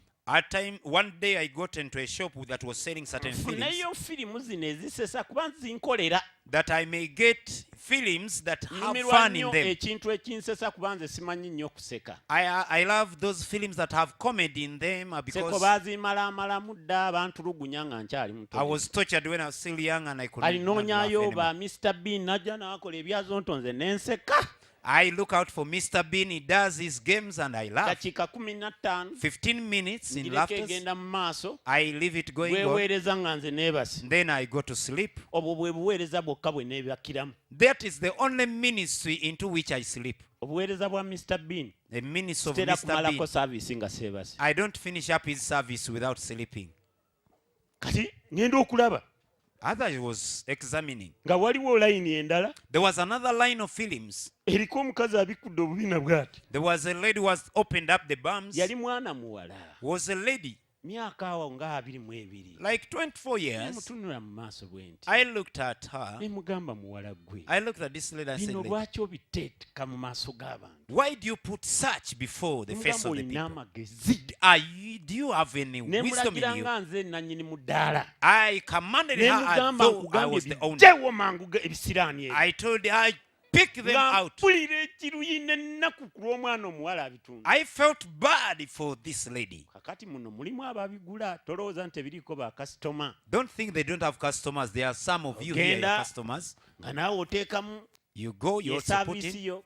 One day I got into a shop that was selling certain films, Nfuneyo firimu zino ezisesa kuba zinkolera. that I may get films that have Nnumirwa fun in nnyo them. ekintu ekinsesa kuba nze simanyi nnyo kuseka. I love those films that have comedy in them Seko because baazimalaamalamu dda bantulugunya nga nkyali muto. I was tortured when I was still young and I couldn't laugh Alinoonyayo anymore. ba Mr. Bean najja n'akola ebyazonto nze n'enseka. I look out for Mr. Bean. He does his games and I laugh. Dakiika 15 15 minutes in ngireka laughter. egenda mu maaso. I leave it going on. Bweweereza nga nze neebase. Then I go to sleep. Obwo bwe buweereza bwokka bwe neebakiramu. That is the only ministry into which I sleep. Obuweereza bwa Mr. Bean. The ministry of Sitera Mr. kumalako Bean. saavisi nga seebase. I don't finish up his service without sleeping. Kati ngenda okulaba As I was examining, nga waliwo layini endala there was another line of films. eriko omukazi abikudde obubina bw'ati. There was a lady who was opened up the bums. Yali mwana muwala. Was a lady Myaka awo nga 22. like 24 years. Mutunula mu maaso bwe nti. I looked at her. Ne mugamba muwala gwe. I looked at this lady and said, Bino "Lady, lwaki obiteeteka mu maaso g'abantu? why do you put such before the face Mugamba of the olina people? amagezi. Do you have any Ne wisdom mulagira in you?" nga nze nannyini mu ddaala. I commanded Ne her as mugamba though I nkugambye was the owner. bijjewo mangu ebisiraani ebyo. I told her, I picked them Nga out. mpulira ekiruyi n'ennaku ku lw'omwana omuwala abitunda. I felt bad for this lady. Kakati muno mulimu ababigula tolowooza nti ebiriiko bakasitoma. Don't think they don't have customers. There are some of you here, Ogenda. customers. Nga naawe oteekamu You go, you also put esaaviisi in. yo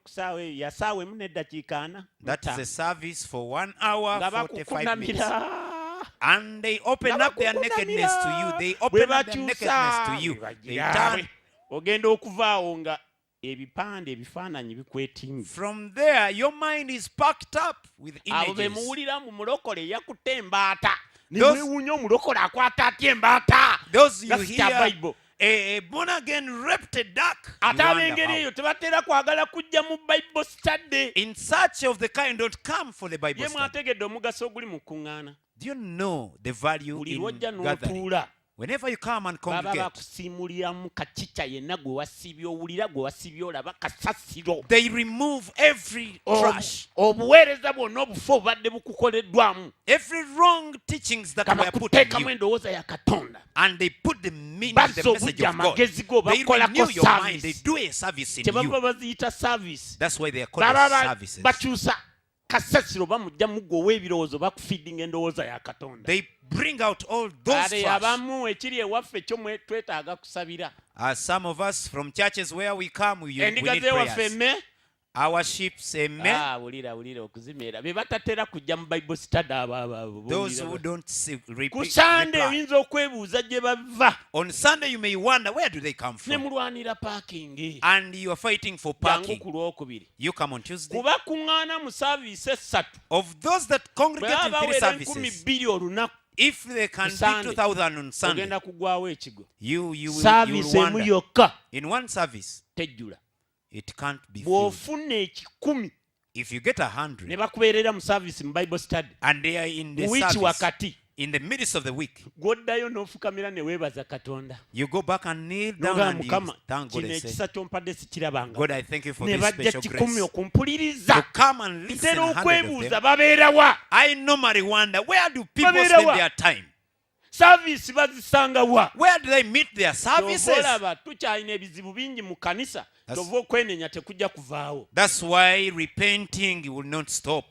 ya saawa emu n'eddakiika 4. That is a service for 1 hour, nga 45 minutes. bakukunamira. And they open up their nakedness to you. They Bwe open up their nakedness to you. They turn. Ogenda okuvaawo nga ebipande ebifaananyi bikwetimbi. From there, your mind is packed up with Abo be images. muwulira mu mulokole yakutte embaata. Ne Those- mwewuunya omulokole akwata atya embaata. Those you That's kya hear, Bible. a born again raped a duck. Ate You wonder ab'engeri how. eyo tebatera kwagala kujja mu Bible study. In search of the kind, don't come for the Bible Ye study. mwategedde omugaso oguli mu kuŋŋaana. Do you know the value Buli in lwojja gathering? n'otuula Whenever you come and baba congregate, bakusiimuliramu kacica yenna gwe wasiibye owulira gwe wasiibye olaba kasasiro they remove every trash, obuweereza bwonna obufu obubadde bukukoleddwamu every wrong teachings that nga were put in bakuteekamu you, endowooza ya katonda and they put the meaning, bazza the message obujja of God. amagezi go They bakolako renew your mind. They service do a service in kyebava you. baziyita service That's why they are called baba services. bakyusa kasasiro bamujja muggo ow'ebirowoozo bakufeedinga endowooza ya katonda They bring out all those ate trash. abamu ekiri ewaffe kyo twetaaga kusabira Some of us from churches where we come, we endiga need z'ewaffe prayers. emme Our sheep say, "Amen." wulira okuzimeera be batatera kujja mu bible study abo Those who don't repeat, ku sande reply. oyinza okwebuuza gye bava On Sunday, you may wonder, where do they come ne from? mulwanira parking And you are fighting for jangu parking. ku lwokubiri You come on Tuesday. kuba kuŋŋaana mu saaviisi esatu Of those that bwe congregate in baba 3 bawera 2,200 services, olunaku if they can Ku be Sunday, 2,000 on Sunday, ogenda kugwawo ekigo you will saaviisi emu wonder. yokka In one service, tejjula it can't be filled. bw'ofuna ekikumi If you get ne 100 bakubeerera mu saaviisi mu bible study and they are in the mu wiiki service, wakati in the midst of the week, gw'oddayo n'ofukamira ne weebaza katonda you go back and kneel down nogaa and you mukama thank God kino and say, ekisa ky'ompadde sikirabanga God, I thank you for ne this bajja special kikumi grace. okumpuliriza To come and listen ntera 100 of okwebuuza them. babeerawa I normally wonder, where do people Babera spend wa? their time? saaviisi bazisanga wa Where do they meet their services? Kyova olaba tukyalina ebizibu bingi mu kanisa That's- kyova okwenenya tekujja kuvaawo That's why repenting will not stop.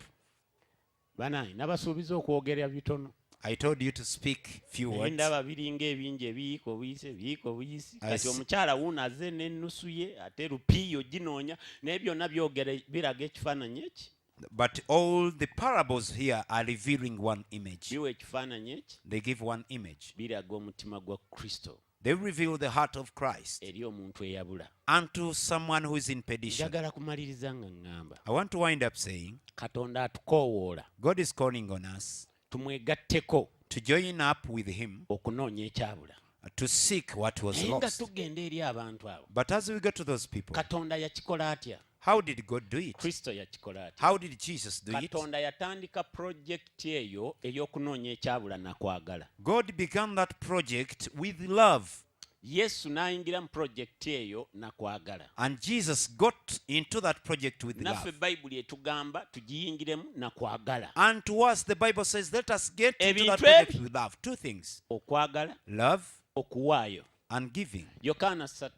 banaye nabasuubiza okwogera bitono I told you to speak few naye words. ndaba biringa ebingi ebiyiika obuyisi I kati see. omukyala wuuno aze n'ennusu ye ate lupiiyo ginoonya naye byonna byogera biraga ekifaananyi eki But all the parables here are revealing one image. biwa ekifaananyi eki They give one image. biraga omutima gwa kristo They reveal the heart of Christ eri omuntu eyabula unto someone who is in perdition. njagala kumaliriza nga ŋŋamba I want to wind up saying, katonda atukoowoola God is calling on us tumwegatteko to join up with Him okunoonya ekyabula to seek what was naye nga lost. tugenda eri abantu abo But as we get to those people, katonda yakikola atya how did God do it? kristo yakikola atya How did Jesus do it? katonda yatandika pulojekiti eyo ey'okunoonya ekyabula nakwagala God began that project with love. yesu n'ayingira mu pulojekiti eyo nakwagala And Jesus got into that project with naffe love. bayibuli etugamba tugiyingiremu nakwagala And to us, the Bible says, let us get into that Ebintu project ebi- with love. Two things: okwagala love okuwaayo and giving. yokaana 3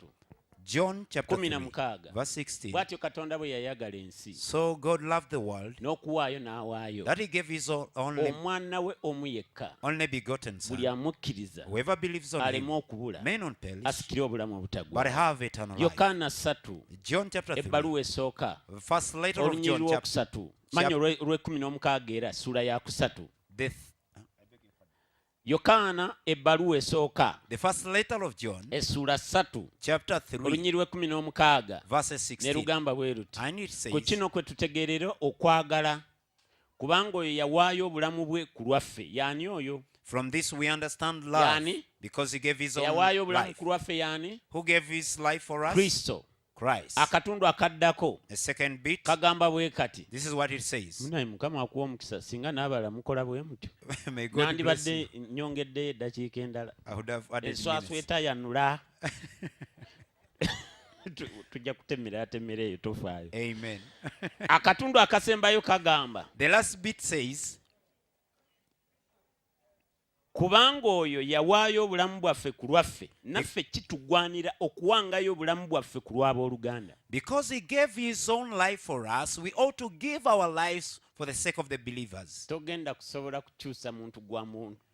John chapter 3, 16 verse 16. bw'atyo katonda bwe yayagala ensi So God loved the world n'okuwaayo n'awaayo that He gave His only omwana we omu yekka begotten Son. buli amukkiriza Whoever believes on aleme Him okubula may not perish, asikire obulamu but obutagwa have eternal life. yokaana 3 John chapter 3, ebbaluwa esooka first letter of olunyiri John chapter lwokusatu manyi olw'ekumi era ssuula ya kusatu yokaana ebbaluwa esooka the first letter of John essuula 3 chapter 3, olunyiri lw'ekumi verses ne 16. lugamba bwe luti And it ku says, kino kwe tutegeerera okwagala kubanga oyo yawaayo obulamu bwe ku lwaffe yaani oyo from this we understand love, Yani, because He gave His own yawaayo obulamu life. ku lwaffe yaani Who gave His life for us? kristo Christ. akatundu akaddako A second bit. kagamba bwe kati This is what it says. munaye mukama akuwa omukisa singa n'abalala mukola bwe mutyo May God bless nandibadde you. nyongeddeyo eddakiika endala I would have added enswaswa minutes. etayanula tujja kutemera atemera eyo tofaayo Amen. akatundu akasembayo kagamba The last bit says, kubanga oyo yawaayo obulamu bwaffe ku lwaffe naffe kitugwanira okuwangayo obulamu bwaffe ku lw'abooluganda because He gave His own life for us, we ought to give our lives for the sake of the believers. togenda kusobola kukyusa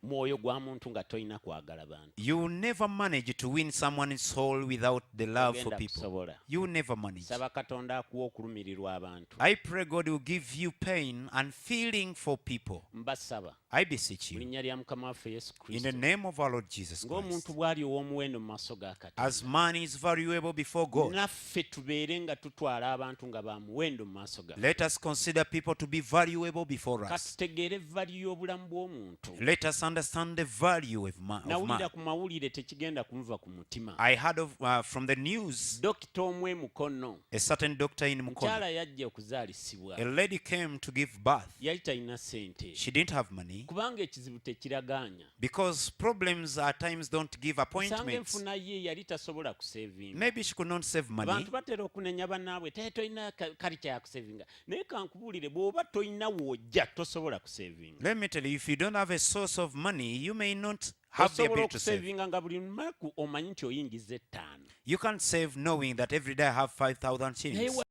mwoyo gwa muntu nga tolina kwagala bantu You will never manage to win someone's soul without the love for togenda people. kusobola You will never manage. saba katonda akuwa okulumirirwa abantu I pray God will give you pain and feeling for people. mbasaba I beseech mu you, linnya lya mukama waffe yesu in the kristo name of our Lord Jesus ng'omuntu Christ, bw'ali ow'omuwendo mu maaso ga katonda as man is valuable before God, naffe tubeere nga tutwala abantu nga ba muwendo mu maaso ga let us consider people to be valuable before us. katutegeere value y'obulamu bw'omuntu Let us understand the value of man. nawulira ku mawulire tekigenda kunva ku mutima I heard of from the news dokita omwe mukono a certain doctor in Mukono. mukyala yajja okuzaalisibwa A lady came to give birth. yali talina sente She didn't have money kubanga ekizibu tekiragaanya because problems at times don't give osanga appointments. enfuna ye yali tasobola kusevinga Maybe she could not save money. abantu batera okunenya bannaabwe tee tolina kalica ya kusevinga naye kankubuulire bw'oba tolina wojja tosobola kusevinga Let me tell you, if you don't have a source of money, you may not have the osobola ability to save. okusevinga nga buli lunaku omanyi nti oyingiza ettaano You can't save knowing that every day I have 5,000 naye shillings.